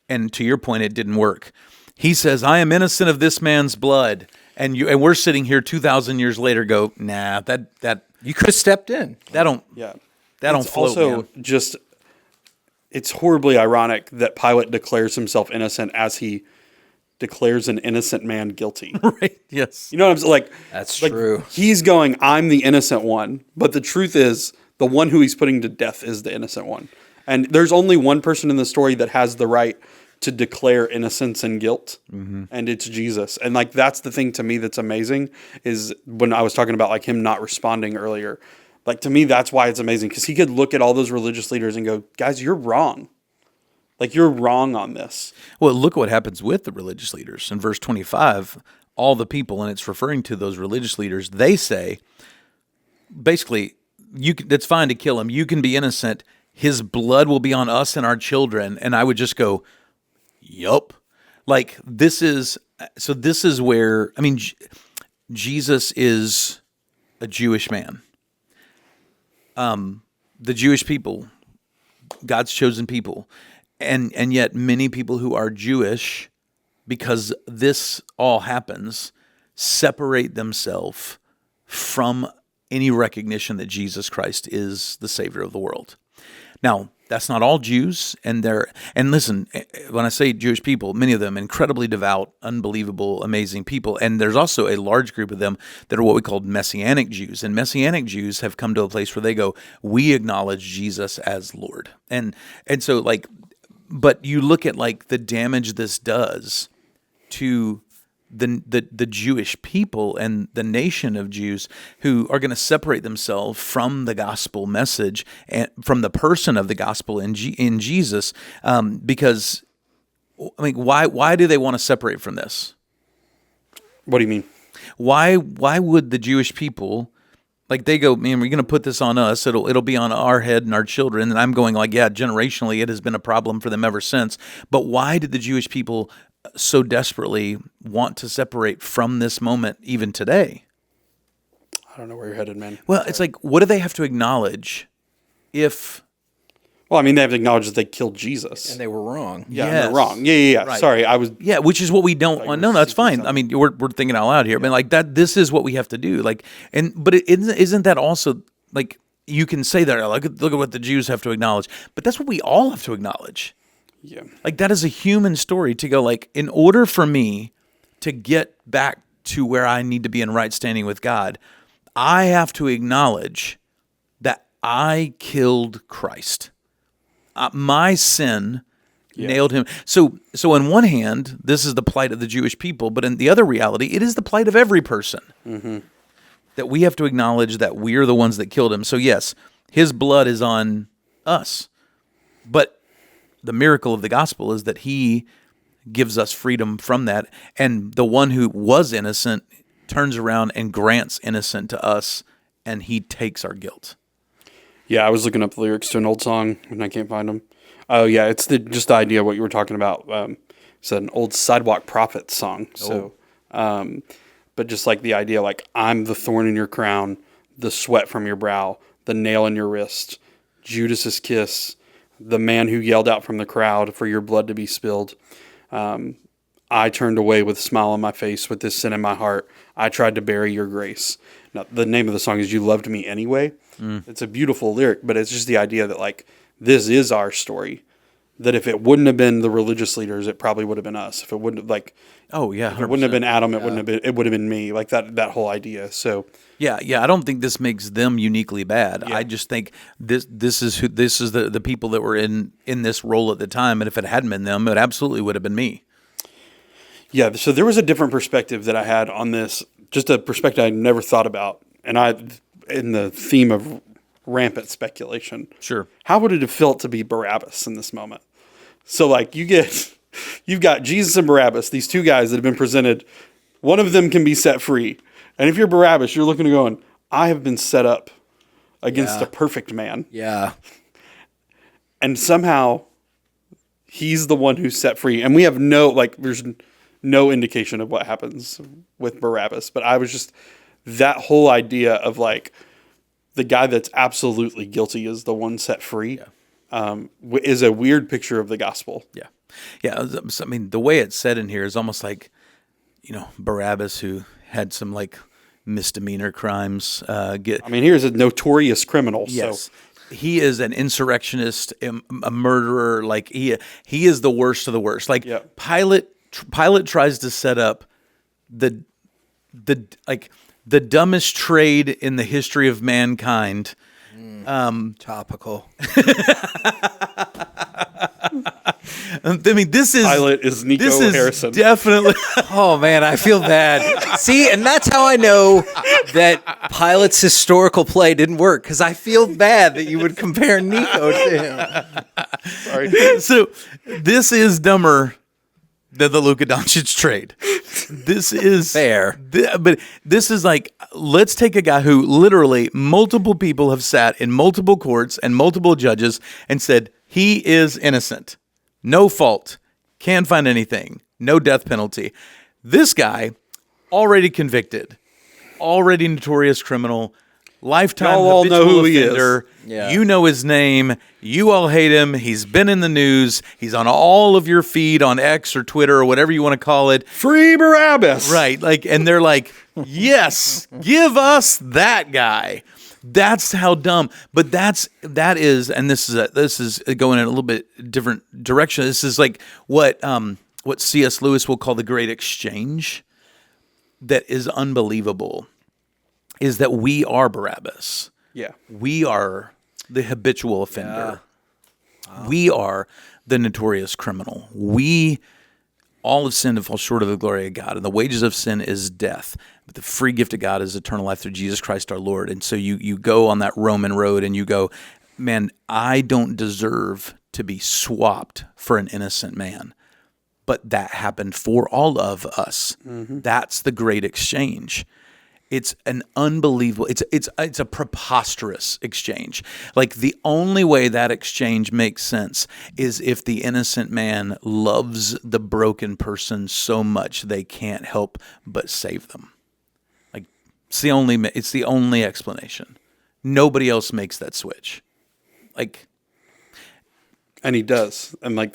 and to your point, it didn't work. He says, I am innocent of this man's blood. And we're sitting here 2,000 years later go, nah, that You could have stepped in. that don't float, also man. just it's horribly ironic that Pilate declares himself innocent as he declares an innocent man guilty. Right, yes. You know what I'm saying? Like That's like, true. He's going, I'm the innocent one, but the truth is the one who he's putting to death is the innocent one. And there's only one person in the story that has the right to declare innocence and guilt, and it's Jesus. And like that's the thing to me that's amazing is when I was talking about like him not responding earlier. Like to me, that's why it's amazing because he could look at all those religious leaders and go, "Guys, you're wrong. Like you're wrong on this." Well, look what happens with the religious leaders. In verse 25, all the people, and it's referring to those religious leaders, they say, basically, it's fine to kill him. You can be innocent. His blood will be on us and our children. And I would just go, yup. Like this is where, I mean, Jesus is a Jewish man. The Jewish people, God's chosen people. And yet many people who are Jewish, because this all happens, separate themselves from any recognition that Jesus Christ is the Savior of the world. Now, that's not all Jews, and listen, when I say Jewish people, many of them incredibly devout, unbelievable, amazing people, and there's also a large group of them that are what we call Messianic Jews, and Messianic Jews have come to a place where they go, we acknowledge Jesus as Lord, and so like, but you look at like the damage this does to the Jewish people and the nation of Jews who are going to separate themselves from the gospel message and from the person of the gospel in Jesus, because I mean, why do they want to separate from this? What do you mean? Why would the Jewish people, like they go, man, we're going to put this on us. It'll be on our head and our children. And I'm going like, yeah, generationally, it has been a problem for them ever since. But why did the Jewish people so desperately want to separate from this moment even today? I don't know where you're headed, man. Well, it's like, what do they have to acknowledge if Well, I mean, they have to acknowledge that they killed Jesus. And they were wrong. Yeah, Yes. they're wrong. Yeah. Right. Sorry, I was. Yeah, which is what we don't want. No, that's fine. I mean, we're thinking out loud here, but like that, this is what we have to do. Like, but isn't that also like you can say that? Like, look at what the Jews have to acknowledge, but that's what we all have to acknowledge. Yeah. Like that is a human story to go. Like, in order for me to get back to where I need to be in right standing with God, I have to acknowledge that I killed Christ. My sin nailed him. So on one hand, this is the plight of the Jewish people, but in the other reality, it is the plight of every person. Mm-hmm. That we have to acknowledge that we're the ones that killed him. So yes, his blood is on us, but the miracle of the gospel is that he gives us freedom from that, and the one who was innocent turns around and grants innocent to us, and he takes our guilt. Yeah, I was looking up the lyrics to an old song and I can't find them. Oh yeah, it's just the idea of what you were talking about. It's an old Sidewalk Prophet song. So, but just like the idea, like I'm the thorn in your crown, the sweat from your brow, the nail in your wrist, Judas's kiss, the man who yelled out from the crowd for your blood to be spilled. I turned away with a smile on my face, with this sin in my heart. I tried to bury your grace. Now, the name of the song is You Loved Me Anyway. It's a beautiful lyric, but it's just the idea that, like, this is our story. That if it wouldn't have been the religious leaders, it probably would have been us. If it wouldn't have, like, oh yeah, 100%. if it wouldn't have been Adam, it would have been me. Like that whole idea. So yeah. I don't think this makes them uniquely bad. Yeah. I just think this is the people that were in this role at the time, and if it hadn't been them, it absolutely would have been me. yeah, so there was a different perspective that I had on this, just a perspective I never thought about, and in the theme of rampant speculation. Sure. How would it have felt to be Barabbas in this moment? So, like, you've got Jesus and Barabbas, these two guys that have been presented. One of them can be set free. And if you're Barabbas, you're looking and going, I have been set up against a perfect man. Yeah. And somehow he's the one who's set free. And we have there's no indication of what happens with Barabbas. But I was just, that whole idea of, like, the guy that's absolutely guilty is the one set free. Is a weird picture of the gospel. Yeah. I mean, the way it's said in here is almost like, Barabbas, who had some like misdemeanor crimes. Here's a notorious criminal. Yes. So He is an insurrectionist, a murderer. Like he is the worst of the worst. Like Pilate tries to set up the dumbest trade in the history of mankind. Topical. I mean, this is Pilate is Nico Harrison. Definitely. Oh man, I feel bad. See, and that's how I know that Pilate's historical play didn't work, because I feel bad that you would compare Nico to him. Sorry. So this is dumber than the Luka Doncic trade. This is Fair. But this is like, let's take a guy who literally multiple people have sat in multiple courts and multiple judges and said he is innocent, no fault, can't find anything, no death penalty. This guy already convicted, already notorious criminal, lifetime Y'all all habitual know who he is. offender. Yeah. You know his name. You all hate him. He's been in the news. He's on all of your feed on X or Twitter or whatever you want to call it. Free Barabbas. Right. Like, and they're like, yes, give us that guy. That's how dumb. But that is, and this is going in a little bit different direction. This is like what C.S. Lewis will call the great exchange. That is unbelievable. Is that we are Barabbas. Yeah. We are the habitual offender. Wow. We are the notorious criminal. We all have sinned and fall short of the glory of God, and the wages of sin is death. But the free gift of God is eternal life through Jesus Christ our Lord. And so you go on that Roman road and you go, man, I don't deserve to be swapped for an innocent man. But that happened for all of us. Mm-hmm. That's the great exchange. It's an unbelievable, it's a preposterous exchange. Like, the only way that exchange makes sense is if the innocent man loves the broken person so much they can't help but save them. Like, it's the only explanation. Nobody else makes that switch. Like, And he does. And like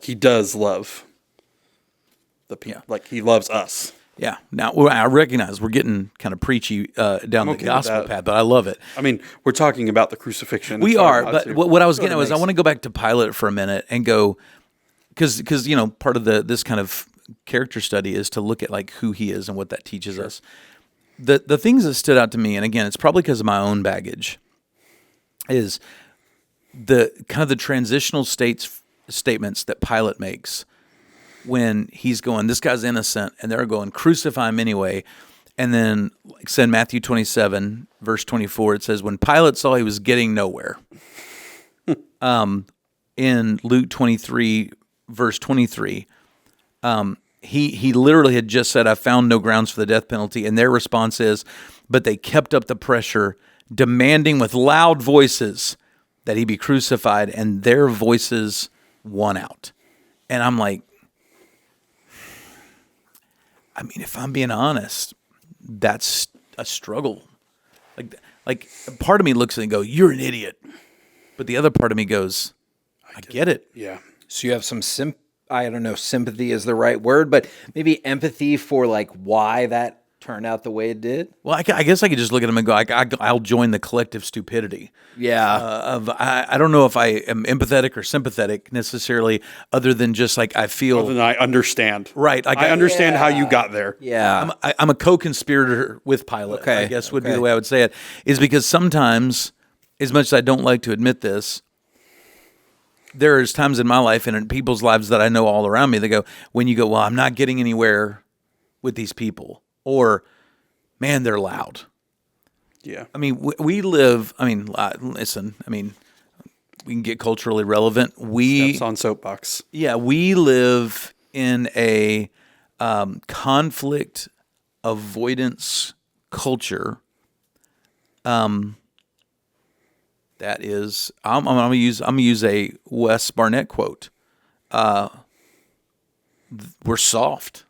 he does love the people. Like he loves us. Yeah. Now I recognize we're getting kind of preachy down the okay with gospel that. path, but I love it. I mean, we're talking about the crucifixion. We It's are, not but to- what I was getting it at was I makes- want to go back to Pilate for a minute and go because part of this kind of character study is to look at like who he is and what that teaches us. The things that stood out to me, and again, it's probably because of my own baggage, is the kind of the transitional statements that Pilate makes when he's going, this guy's innocent, and they're going, crucify him anyway. And then, like said in Matthew 27, verse 24, it says, when Pilate saw he was getting nowhere. In Luke 23, verse 23, he literally had just said, I found no grounds for the death penalty. And their response is, but they kept up the pressure, demanding with loud voices that he be crucified, and their voices won out. And I'm like, I mean, if I'm being honest, that's a struggle. Like part of me looks at it and go, you're an idiot. But the other part of me goes, I get it. Yeah. So you have some I don't know, sympathy is the right word, but maybe empathy for like why that turned out the way it did. Well, I guess I could just look at him and go, I'll join the collective stupidity. Yeah. I don't know if I am empathetic or sympathetic necessarily, other than just like I feel Then I understand. right. Like I understand how you got there. Yeah. I'm a co-conspirator with Pilate. Okay, I guess would be okay. the way I would say it. Is because sometimes, as much as I don't like to admit this, there's times in my life and in people's lives that I know all around me, they go, when you go, well, I'm not getting anywhere with these people, or man, they're loud. Yeah. I mean, we live, I mean, listen, I mean, we can get culturally relevant. Steps on soapbox. Yeah, we live in a conflict avoidance culture. That is, I'm gonna use a Wes Barnett quote. We're soft.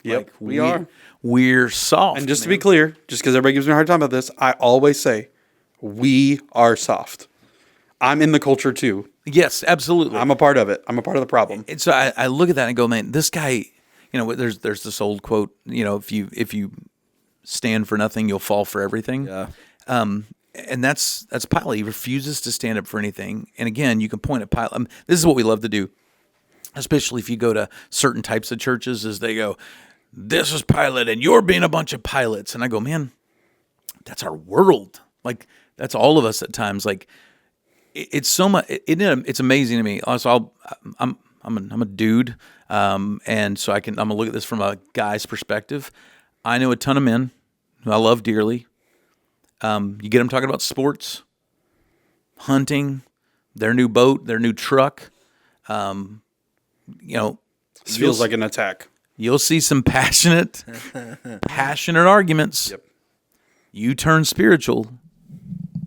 Yep, Like, we are. We're soft. And just to be clear, just because everybody gives me a hard time about this, I always say, we are soft. I'm in the culture too. yes, absolutely. I'm a part of it. I'm a part of the problem. And so I look at that and go, man, this guy. There's this old quote. If you stand for nothing, you'll fall for everything. Yeah. And that's Pilate. He refuses to stand up for anything. And again, you can point at Pilate. This is what we love to do, especially if you go to certain types of churches, is they go, this is Pilate and you're being a bunch of Pilates. And I go, man, that's our world. Like, that's all of us at times. Like, it's so much, it's amazing to me. Also, I'm a dude. And so I'm going to look at this from a guy's perspective. I know a ton of men who I love dearly. You get them talking about sports, hunting, their new boat, their new truck. This feels like an attack. You'll see some passionate arguments. Yep. You turn spiritual,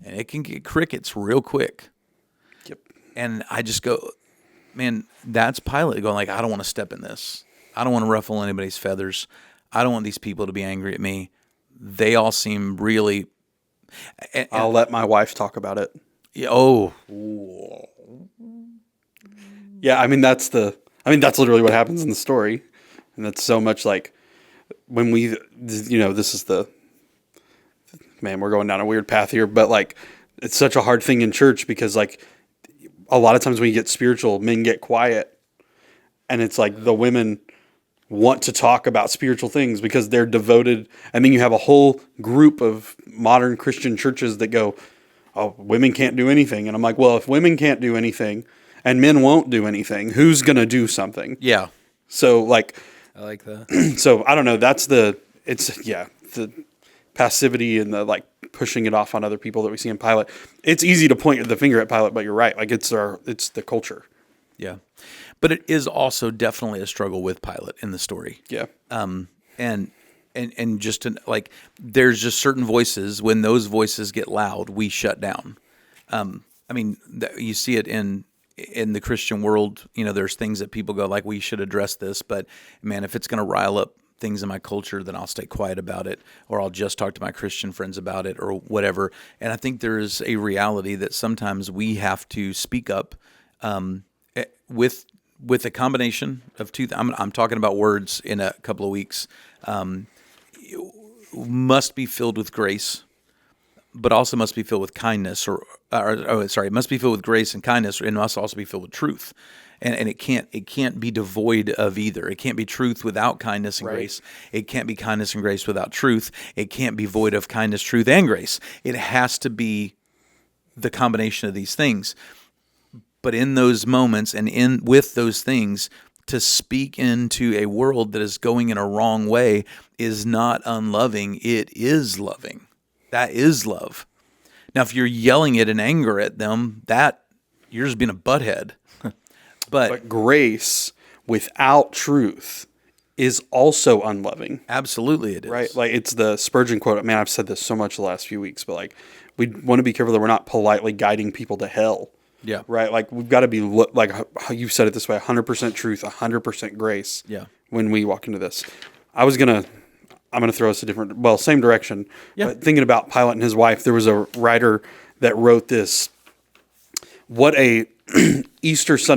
and it can get crickets real quick. Yep. And I just go, man, that's Pilate going like, I don't want to step in this. I don't want to ruffle anybody's feathers. I don't want these people to be angry at me. They all seem really. I'll let my wife talk about it. Oh, Yeah, I mean that's literally what happens in the story, and that's so much like when we, this is the man. We're going down a weird path here, but like it's such a hard thing in church because like a lot of times when you get spiritual, men get quiet, and it's like the women want to talk about spiritual things because they're devoted, and then you have a whole group of modern Christian churches that go, oh, women can't do anything. And I'm like, well, if women can't do anything and men won't do anything, who's going to do something? yeah. So like, I like that. so I don't know. That's the passivity and the like pushing it off on other people that we see in Pilate. It's easy to point the finger at Pilate, but you're right. Like it's the culture. Yeah. But it is also definitely a struggle with Pilate in the story. Yeah. And just like there's just certain voices, when those voices get loud, we shut down. You see it in the Christian world. There's things that people go like, we should address this, but man, if it's going to rile up things in my culture, then I'll stay quiet about it, or I'll just talk to my Christian friends about it, or whatever. And I think there is a reality that sometimes we have to speak up with a combination of two. I'm talking about words in a couple of weeks. Must be filled with grace, but also must be filled with kindness, must be filled with grace and kindness, and must also be filled with truth. And it can't be devoid of either. It can't be truth without kindness and grace. It can't be kindness and grace without truth. It can't be void of kindness, truth, and grace. It has to be the combination of these things. But in those moments and with those things, to speak into a world that is going in a wrong way is not unloving. It is loving. That is love. Now, if you're yelling it in anger at them, that you're just being a butthead. But grace without truth is also unloving. Absolutely it is. Right? Like, it's the Spurgeon quote. Man, I've said this so much the last few weeks, but like, we want to be careful that we're not politely guiding people to hell. Yeah. Right? Like, we've got to be, like you've said it this way, 100% truth, 100% grace. Yeah. When we walk into this. I'm going to throw us same direction. Yeah. But thinking about Pilate and his wife, there was a writer that wrote this, what a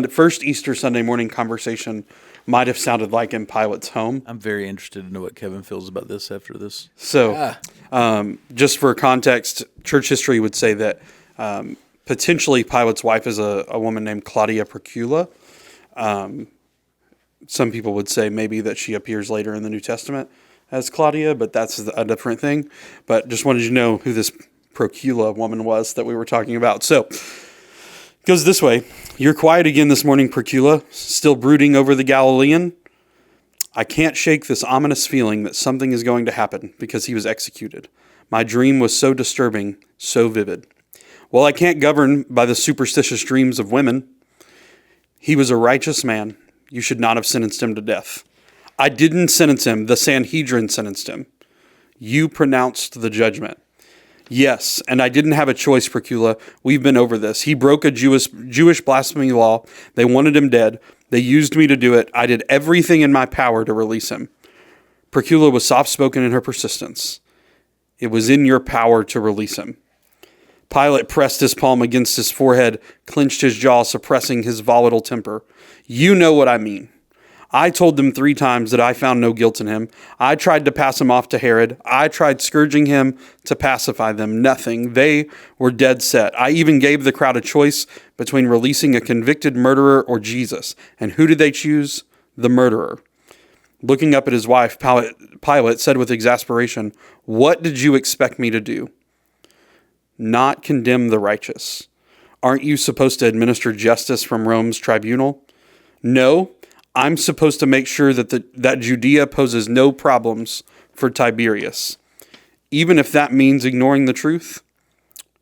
first Easter Sunday morning conversation might have sounded like in Pilate's home. I'm very interested to know what Kevin feels about this after this. So, just for context, church history would say that potentially Pilate's wife is a woman named Claudia Procula. Some people would say maybe that she appears later in the New Testament as Claudia, but that's a different thing. But just wanted you to know who this Procula woman was that we were talking about. So, it goes this way. You're quiet again this morning, Procula, still brooding over the Galilean? I can't shake this ominous feeling that something is going to happen because he was executed. My dream was so disturbing, so vivid. Well, I can't govern by the superstitious dreams of women. He was a righteous man. You should not have sentenced him to death. I didn't sentence him. The Sanhedrin sentenced him. You pronounced the judgment. Yes, and I didn't have a choice, Procula. We've been over this. He broke a Jewish blasphemy law. They wanted him dead. They used me to do it. I did everything in my power to release him. Procula was soft-spoken in her persistence. It was in your power to release him. Pilate pressed his palm against his forehead, clenched his jaw, suppressing his volatile temper. You know what I mean. I told them 3 times that I found no guilt in him. I tried to pass him off to Herod. I tried scourging him to pacify them. Nothing. They were dead set. I even gave the crowd a choice between releasing a convicted murderer or Jesus. And who did they choose? The murderer. Looking up at his wife, Pilate said with exasperation, "What did you expect me to do? Not condemn the righteous. Aren't you supposed to administer justice from Rome's tribunal? No. I'm supposed to make sure that Judea poses no problems for Tiberius, even if that means ignoring the truth."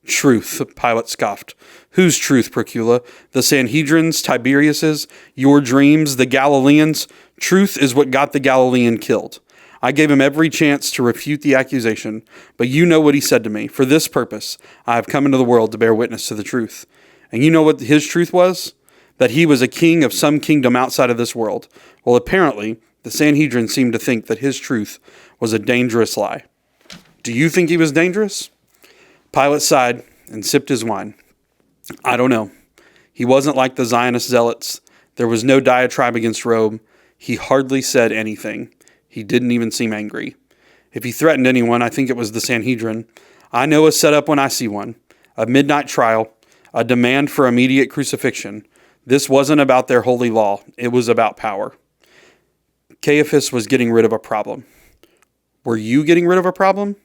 Truth, Pilate scoffed. Whose truth, Procula? The Sanhedrin's, Tiberius's, your dreams, the Galileans? Truth is what got the Galilean killed. I gave him every chance to refute the accusation, but you know what he said to me. For this purpose, I have come into the world to bear witness to the truth. And you know what his truth was? That he was a king of some kingdom outside of this world. Well, apparently, the Sanhedrin seemed to think that his truth was a dangerous lie. Do you think he was dangerous? Pilate sighed and sipped his wine. I don't know. He wasn't like the Zionist zealots. There was no diatribe against Rome. He hardly said anything. He didn't even seem angry. If he threatened anyone, I think it was the Sanhedrin. I know a setup when I see one. A midnight trial. A demand for immediate crucifixion. This wasn't about their holy law. It was about power. Caiaphas was getting rid of a problem. Were you getting rid of a problem?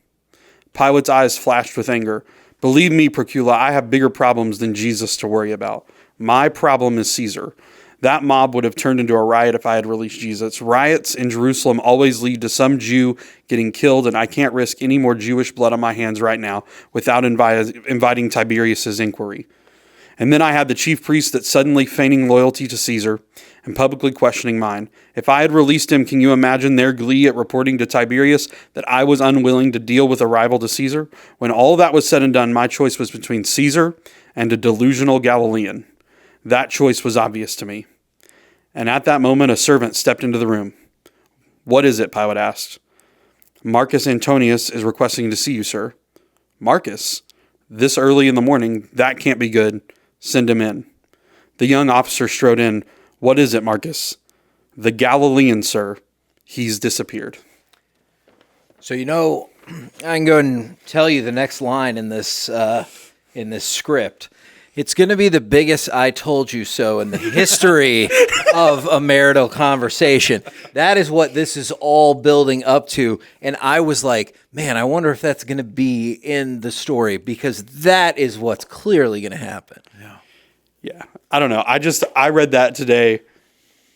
Pilate's eyes flashed with anger. Believe me, Procula, I have bigger problems than Jesus to worry about. My problem is Caesar. That mob would have turned into a riot if I had released Jesus. Riots in Jerusalem always lead to some Jew getting killed, and I can't risk any more Jewish blood on my hands right now without inviting Tiberius's inquiry. And then I had the chief priests that suddenly feigning loyalty to Caesar and publicly questioning mine. If I had released him, can you imagine their glee at reporting to Tiberius that I was unwilling to deal with a rival to Caesar? When all that was said and done, my choice was between Caesar and a delusional Galilean. That choice was obvious to me. And at that moment, a servant stepped into the room. "What is it?" Pilate asked. "Marcus Antonius is requesting to see you, sir." "Marcus? This early in the morning? That can't be good. Send him in." The young officer strode in. "What is it, Marcus?" "The Galilean, sir. He's disappeared." So I can go and tell you the next line in this script. It's going to be the biggest "I told you so" in the history of a marital conversation. That is what this is all building up to. And I was like, man, I wonder if that's going to be in the story, because that is what's clearly going to happen. Yeah. I don't know. I read that today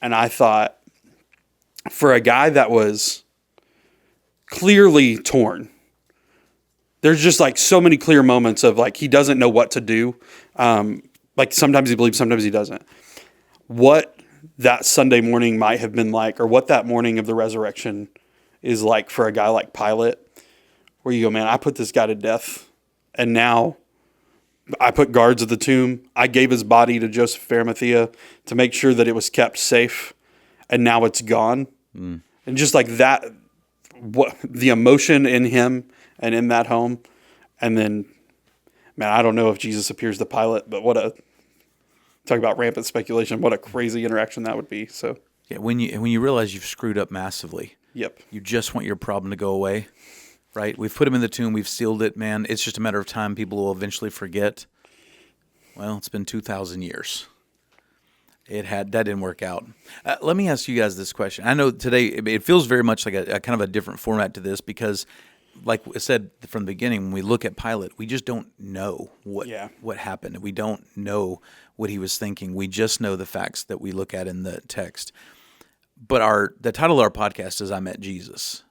and I thought, for a guy that was clearly torn, there's just like so many clear moments of like, he doesn't know what to do. Like sometimes he believes, sometimes he doesn't. What that Sunday morning might have been like, or what that morning of the resurrection is like for a guy like Pilate, where you go, man, I put this guy to death, and now I put guards at the tomb. I gave his body to Joseph of Arimathea to make sure that it was kept safe, and now it's gone. And just like that, what the emotion in him and in that home, and then, man, I don't know if Jesus appears to Pilate, but talk about rampant speculation. What a crazy interaction that would be. So Yeah, when you realize you've screwed up massively, yep, you just want your problem to go away, right? We've put him in the tomb, we've sealed it, man. It's just a matter of time. People will eventually forget. Well, it's been 2,000 years. That didn't work out. Let me ask you guys this question. I know today it feels very much like a kind of a different format to this, because, like I said from the beginning, when we look at Pilate, we just don't know what happened. We don't know what he was thinking. We just know the facts that we look at in the text. But the title of our podcast is "I Met Jesus."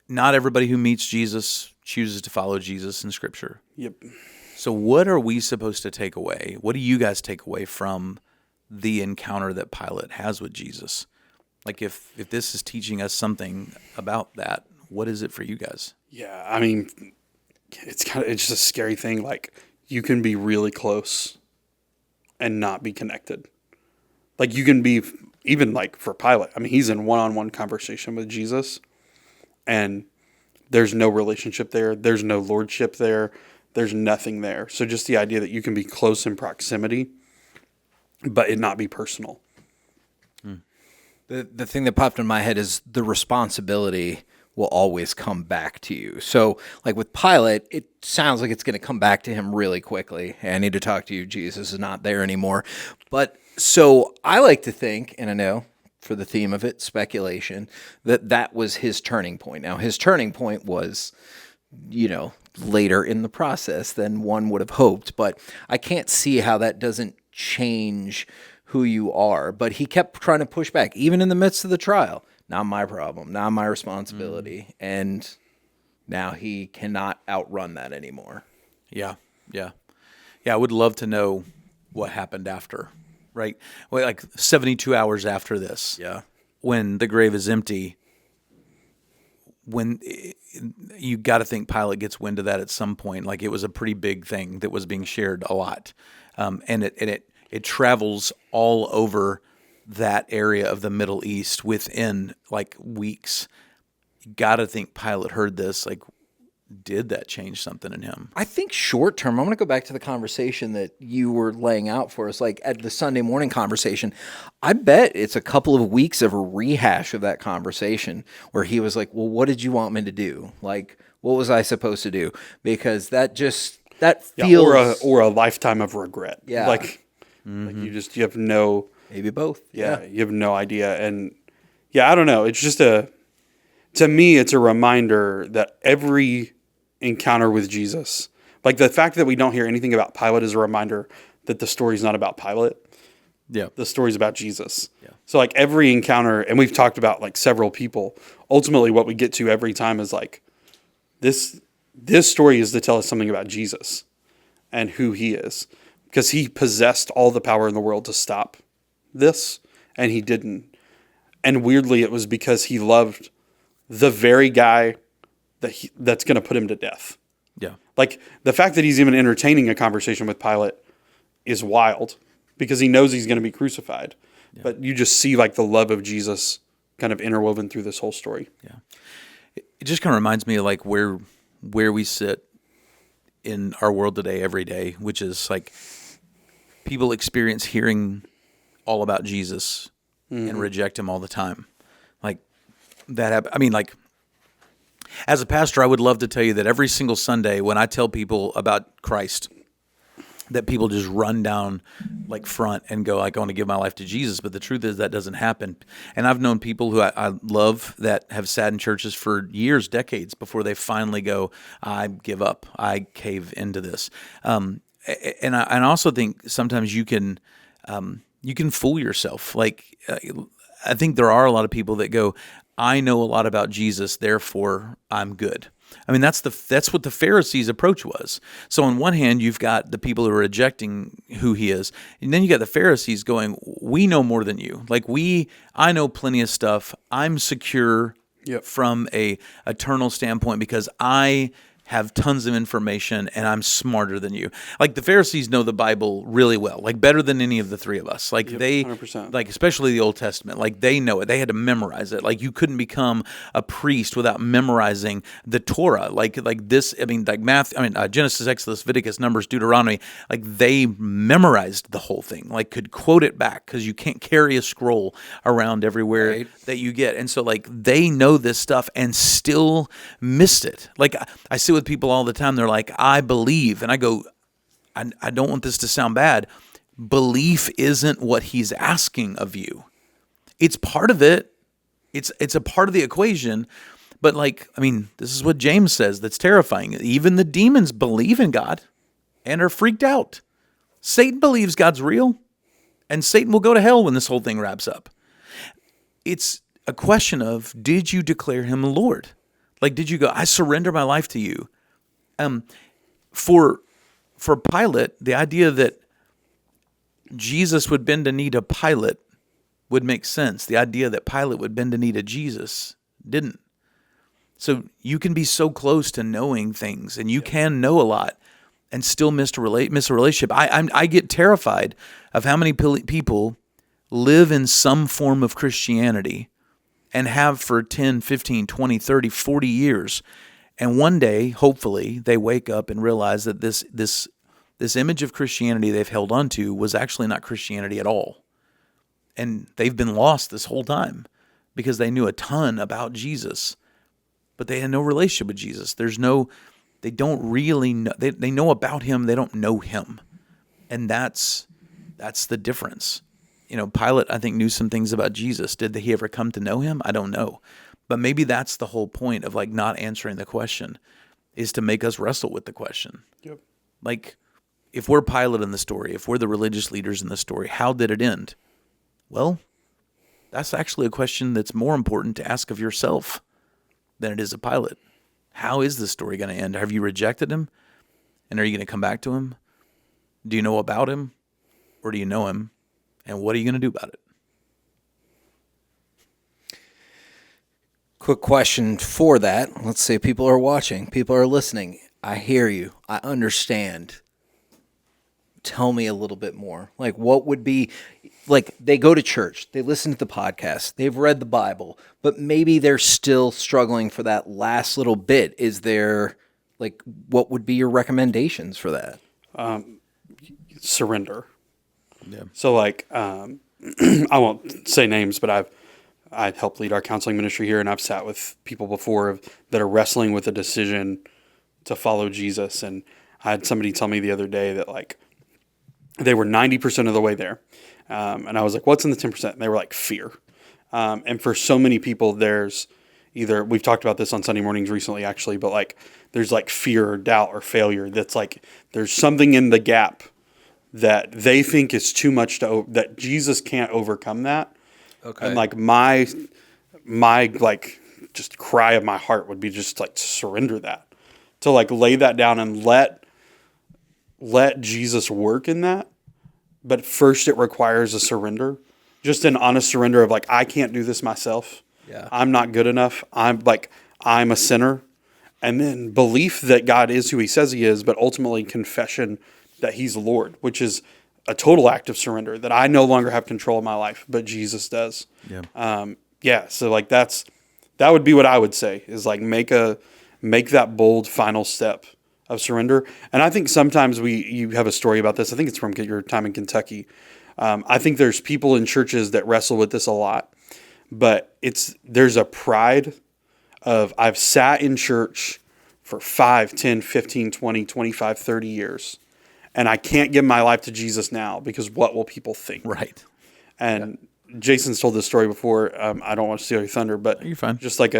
Not everybody who meets Jesus chooses to follow Jesus in Scripture. yep. So what are we supposed to take away? What do you guys take away from the encounter that Pilate has with Jesus? Like if this is teaching us something about that, what is it for you guys? Yeah, I mean, it's just a scary thing. Like, you can be really close and not be connected. Like, you can be, even like for Pilate, I mean, he's in one-on-one conversation with Jesus, and there's no relationship there. There's no lordship there. There's nothing there. So just the idea that you can be close in proximity, but it not be personal. The thing that popped in my head is the responsibility will always come back to you. So like with Pilate, it sounds like it's going to come back to him really quickly. Hey, I need to talk to you. Jesus is not there anymore. But so I like to think, and I know for the theme of it, speculation, that was his turning point. Now, his turning point was, later in the process than one would have hoped, but I can't see how that doesn't change who you are. But he kept trying to push back, even in the midst of the trial. Not my problem, not my responsibility. And now he cannot outrun that anymore. Yeah. I would love to know what happened after, right? Well, like 72 hours after this. Yeah. When the grave is empty, when you got to think Pilate gets wind of that at some point. Like, it was a pretty big thing that was being shared a lot. And it travels all over that area of the Middle East within like weeks. You got to think Pilate heard this. Like, did that change something in him? I think short term, I'm going to go back to the conversation that you were laying out for us, like at the Sunday morning conversation. I bet it's a couple of weeks of a rehash of that conversation where he was like, well, what did you want me to do? Like, what was I supposed to do? Because that feels... or a lifetime of regret. Yeah. Like you have no... Maybe both. Yeah, you have no idea. And yeah, I don't know. It's just to me, it's a reminder that every encounter with Jesus, like the fact that we don't hear anything about Pilate is a reminder that the story's not about Pilate. Yeah. The story's about Jesus. Yeah. So like every encounter, and we've talked about like several people, ultimately what we get to every time is like, this story is to tell us something about Jesus and who he is, because he possessed all the power in the world to stop this, and he didn't. And weirdly, it was because he loved the very guy that's going to put him to death. Yeah. Like, the fact that he's even entertaining a conversation with Pilate is wild, because he knows he's going to be crucified. Yeah. But you just see like the love of Jesus kind of interwoven through this whole story. Yeah. It just kind of reminds me of like where we sit in our world today every day, which is like people experience hearing all about Jesus and reject him all the time. Like that. I mean, like as a pastor, I would love to tell you that every single Sunday when I tell people about Christ, that people just run down like front and go, like, I want to give my life to Jesus. But the truth is that doesn't happen. And I've known people who I love that have sat in churches for years, decades, before they finally go, I give up. I cave into this. And I also think sometimes you can fool yourself. Like, I think there are a lot of people that go, I know a lot about Jesus, therefore I'm good. I mean, that's what the Pharisees' approach was. So on one hand, you've got the people who are rejecting who he is, and then you got the Pharisees going, we know more than you. Like I know plenty of stuff. I'm secure from a eternal standpoint because I have tons of information and I'm smarter than you. Like the Pharisees know the Bible really well, like better than any of the three of us. Like 100%. like especially the Old Testament, like they know it. They had to memorize it. Like you couldn't become a priest without memorizing the Torah. Like this, I mean, like Genesis, Exodus, Leviticus, Numbers, Deuteronomy, like they memorized the whole thing, like could quote it back because you can't carry a scroll around everywhere that you get. And so like they know this stuff and still missed it. Like I see with people all the time, they're like, I believe. And I go, I don't want this to sound bad. Belief isn't what he's asking of you. It's part of it. It's a part of the equation. But like, I mean, this is what James says that's terrifying. Even the demons believe in God and are freaked out. Satan believes God's real, and Satan will go to hell when this whole thing wraps up. It's a question of, did you declare him Lord? Like, did you go, I surrender my life to you? For Pilate, the idea that Jesus would bend a knee to Pilate would make sense. The idea that Pilate would bend a knee to Jesus didn't. So you can be so close to knowing things, and you can know a lot and still miss a relationship. I get terrified of how many people live in some form of Christianity and have for 10, 15, 20, 30, 40 years. And one day, hopefully, they wake up and realize that this image of Christianity they've held onto was actually not Christianity at all. And they've been lost this whole time because they knew a ton about Jesus, but they had no relationship with Jesus. They don't really know. They know about him. They don't know him. And that's the difference. You know, Pilate, I think, knew some things about Jesus. Did he ever come to know him? I don't know. But maybe that's the whole point of like not answering the question, is to make us wrestle with the question. Yep. Like, if we're Pilate in the story, if we're the religious leaders in the story, how did it end? Well, that's actually a question that's more important to ask of yourself than it is of Pilate. How is this story going to end? Have you rejected him? And are you going to come back to him? Do you know about him? Or do you know him? And what are you going to do about it? Quick question for that. Let's say people are watching, people are listening. I hear you. I understand. Tell me a little bit more. Like, what would be, like, they go to church, they listen to the podcast, they've read the Bible, but maybe they're still struggling for that last little bit. Is there, like, what would be your recommendations for that? Surrender. Yeah. So like, I won't say names, but I help lead our counseling ministry here, and I've sat with people before that are wrestling with a decision to follow Jesus. And I had somebody tell me the other day that like they were 90% of the way there. And I was like, what's in the 10%? And they were like, fear. And for so many people, there's either, we've talked about this on Sunday mornings recently, actually, but like there's like fear or doubt or failure. That's like, there's something in the gap that they think is too much that Jesus can't overcome that. Okay. And like my like just cry of my heart would be just like to surrender that, to like lay that down and let Jesus work in that. But first it requires a surrender, just an honest surrender of like, I can't do this myself. Yeah. I'm not good enough. I'm a sinner. And then belief that God is who he says he is, but ultimately confession that he's Lord, which is a total act of surrender, that I no longer have control of my life, but Jesus does. Yeah. yeah, so like that would be what I would say is like make that bold final step of surrender. And I think sometimes you have a story about this. I think it's from your time in Kentucky. I think there's people in churches that wrestle with this a lot, but there's a pride of I've sat in church for 5, 10, 15, 20, 25, 30 years, and I can't give my life to Jesus now because what will people think? Right. And Jason's told this story before. I don't want to steal your thunder, but You're fine. just like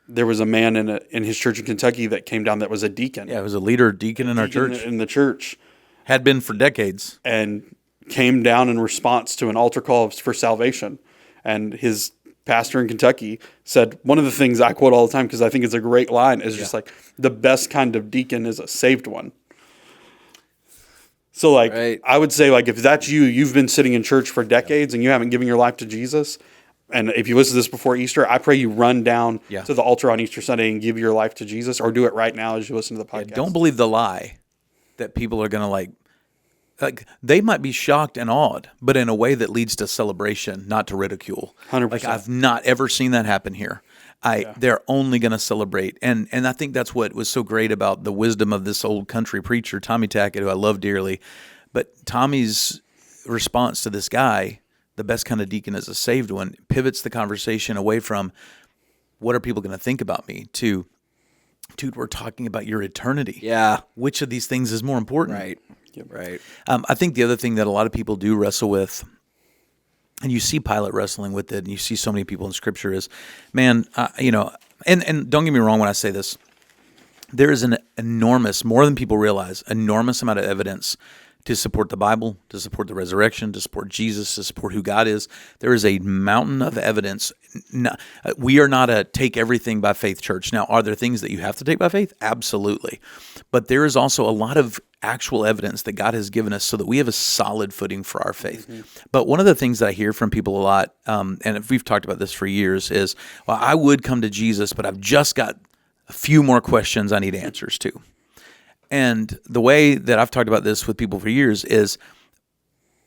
there was a man in his church in Kentucky that came down that was a deacon. Yeah, it was a leader, deacon in our church. In the church. Had been for decades. And came down in response to an altar call for salvation. And his pastor in Kentucky said, one of the things I quote all the time because I think it's a great line is just like, the best kind of deacon is a saved one. So like, Right. I would say like, if that's you've been sitting in church for decades and you haven't given your life to Jesus. And if you listen to this before Easter, I pray you run down to the altar on Easter Sunday and give your life to Jesus, or do it right now as you listen to the podcast. Don't believe the lie that people are going to like they might be shocked and awed, but in a way that leads to celebration, not to ridicule. 100%. Like I've not ever seen that happen here. They're only going to celebrate. And I think that's what was so great about the wisdom of this old country preacher, Tommy Tackett, who I love dearly. But Tommy's response to this guy, the best kind of deacon is a saved one, pivots the conversation away from what are people going to think about me to, dude, we're talking about your eternity. Yeah. Which of these things is more important? Right. Right. I think the other thing that a lot of people do wrestle with, and you see Pilate wrestling with it, and you see so many people in Scripture is, man, and don't get me wrong when I say this, there is an enormous, more than people realize, enormous amount of evidence to support the Bible, to support the resurrection, to support Jesus, to support who God is. There is a mountain of evidence. We are not a take everything by faith church. Now, are there things that you have to take by faith? Absolutely. But there is also a lot of actual evidence that God has given us so that we have a solid footing for our faith. Mm-hmm. But one of the things that I hear from people a lot, and we've talked about this for years, is, well, I would come to Jesus, but I've just got a few more questions I need answers to. And the way that I've talked about this with people for years is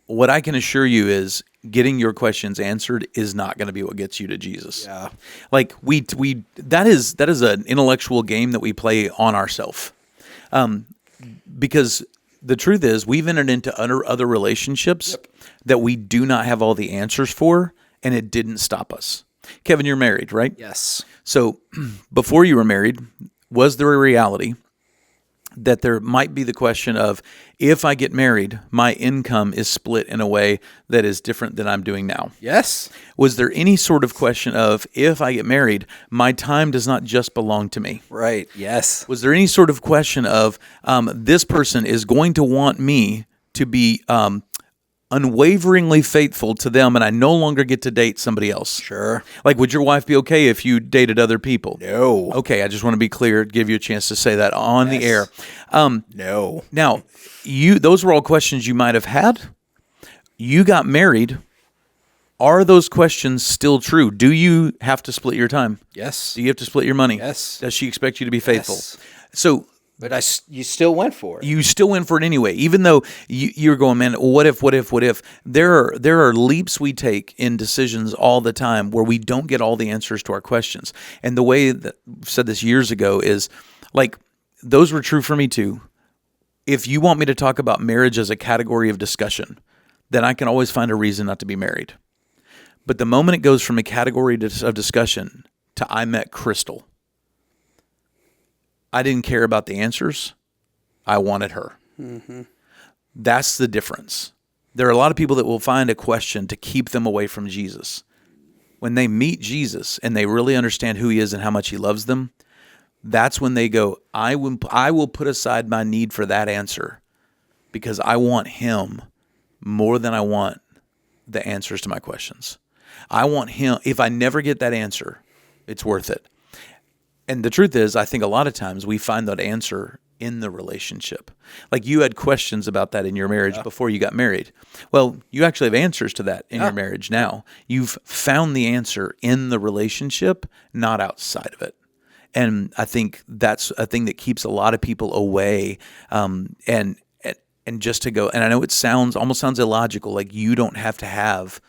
what I can assure you is getting your questions answered is not going to be what gets you to Jesus. Yeah. Like that is an intellectual game that we play on ourselves. Because the truth is we've entered into other relationships that we do not have all the answers for, and it didn't stop us. Kevin, you're married, right? Yes. So before you were married, was there a reality that there might be the question of, if I get married, my income is split in a way that is different than I'm doing now? Yes. Was there any sort of question of, if I get married, my time does not just belong to me? Right. Yes. Was there any sort of question of, this person is going to want me to be unwaveringly faithful to them, and I no longer get to date somebody else? Sure. Like, would your wife be okay if you dated other people? No. Okay, I just want to be clear, give you a chance to say that on the air. No. Now, those were all questions you might have had. You got married. Are those questions still true? Do you have to split your time? Yes. Do you have to split your money? Yes. Does she expect you to be faithful? Yes. So, But you still went for it. you still went for it anyway, even though you're going, man, what if? There are leaps we take in decisions all the time where we don't get all the answers to our questions. And the way that I've said this years ago is, like, those were true for me too. If you want me to talk about marriage as a category of discussion, then I can always find a reason not to be married. But the moment it goes from a category of discussion to I met Crystal, I didn't care about the answers. I wanted her. Mm-hmm. That's the difference. There are a lot of people that will find a question to keep them away from Jesus. When they meet Jesus and they really understand who he is and how much he loves them, that's when they go, I will put aside my need for that answer because I want him more than I want the answers to my questions. I want him. If I never get that answer, it's worth it. And the truth is, I think a lot of times we find that answer in the relationship. Like, you had questions about that in your marriage before you got married. Well, you actually have answers to that in your marriage now. You've found the answer in the relationship, not outside of it. And I think that's a thing that keeps a lot of people away. And just to go, and I know it almost sounds illogical, like you don't have to have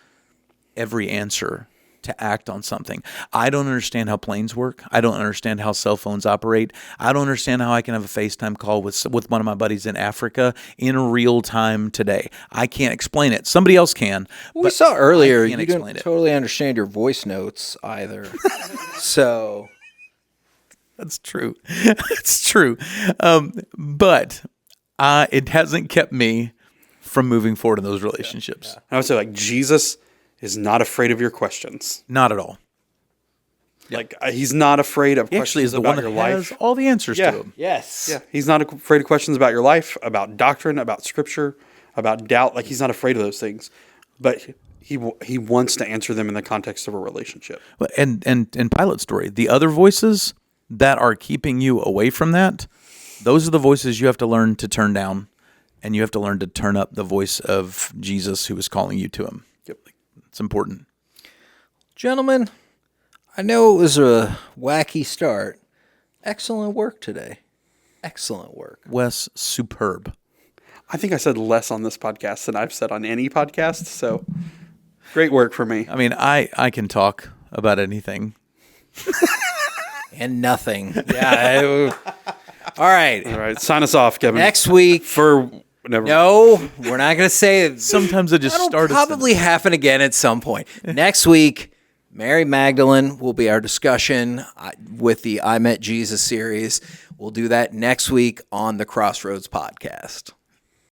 every answer to act on something. I don't understand how planes work. I don't understand how cell phones operate. I don't understand how I can have a FaceTime call with one of my buddies in Africa in real time today. I can't explain it. Somebody else can. We saw earlier I you can't didn't explain it. totally understand your voice notes either. So That's true. It's true. But it hasn't kept me from moving forward in those relationships. I would say, like, Jesus is not afraid of your questions. Not at all. Like, he's not afraid of He actually questions is the about one that your has life. all the answers Yeah. to them. yes. Yeah, he's not afraid of questions about your life, about doctrine, about scripture, about doubt. Like, he's not afraid of those things, but he wants to answer them in the context of a relationship. And Pilate's story, the other voices that are keeping you away from that, those are the voices you have to learn to turn down, and you have to learn to turn up the voice of Jesus who is calling you to him. Yep. It's important. Gentlemen, I know it was a wacky start. Excellent work today. Excellent work. Wes, superb. I think I said less on this podcast than I've said on any podcast. So great work for me. I mean, I can talk about anything. And nothing. Yeah. All right. All right, sign us off, Kevin. Next week. For never. No, we're not going to say it. Sometimes I just That'll start. probably happen again at some point. Next week, Mary Magdalene will be our discussion with the I Met Jesus series. We'll do that next week on the Crossroads podcast.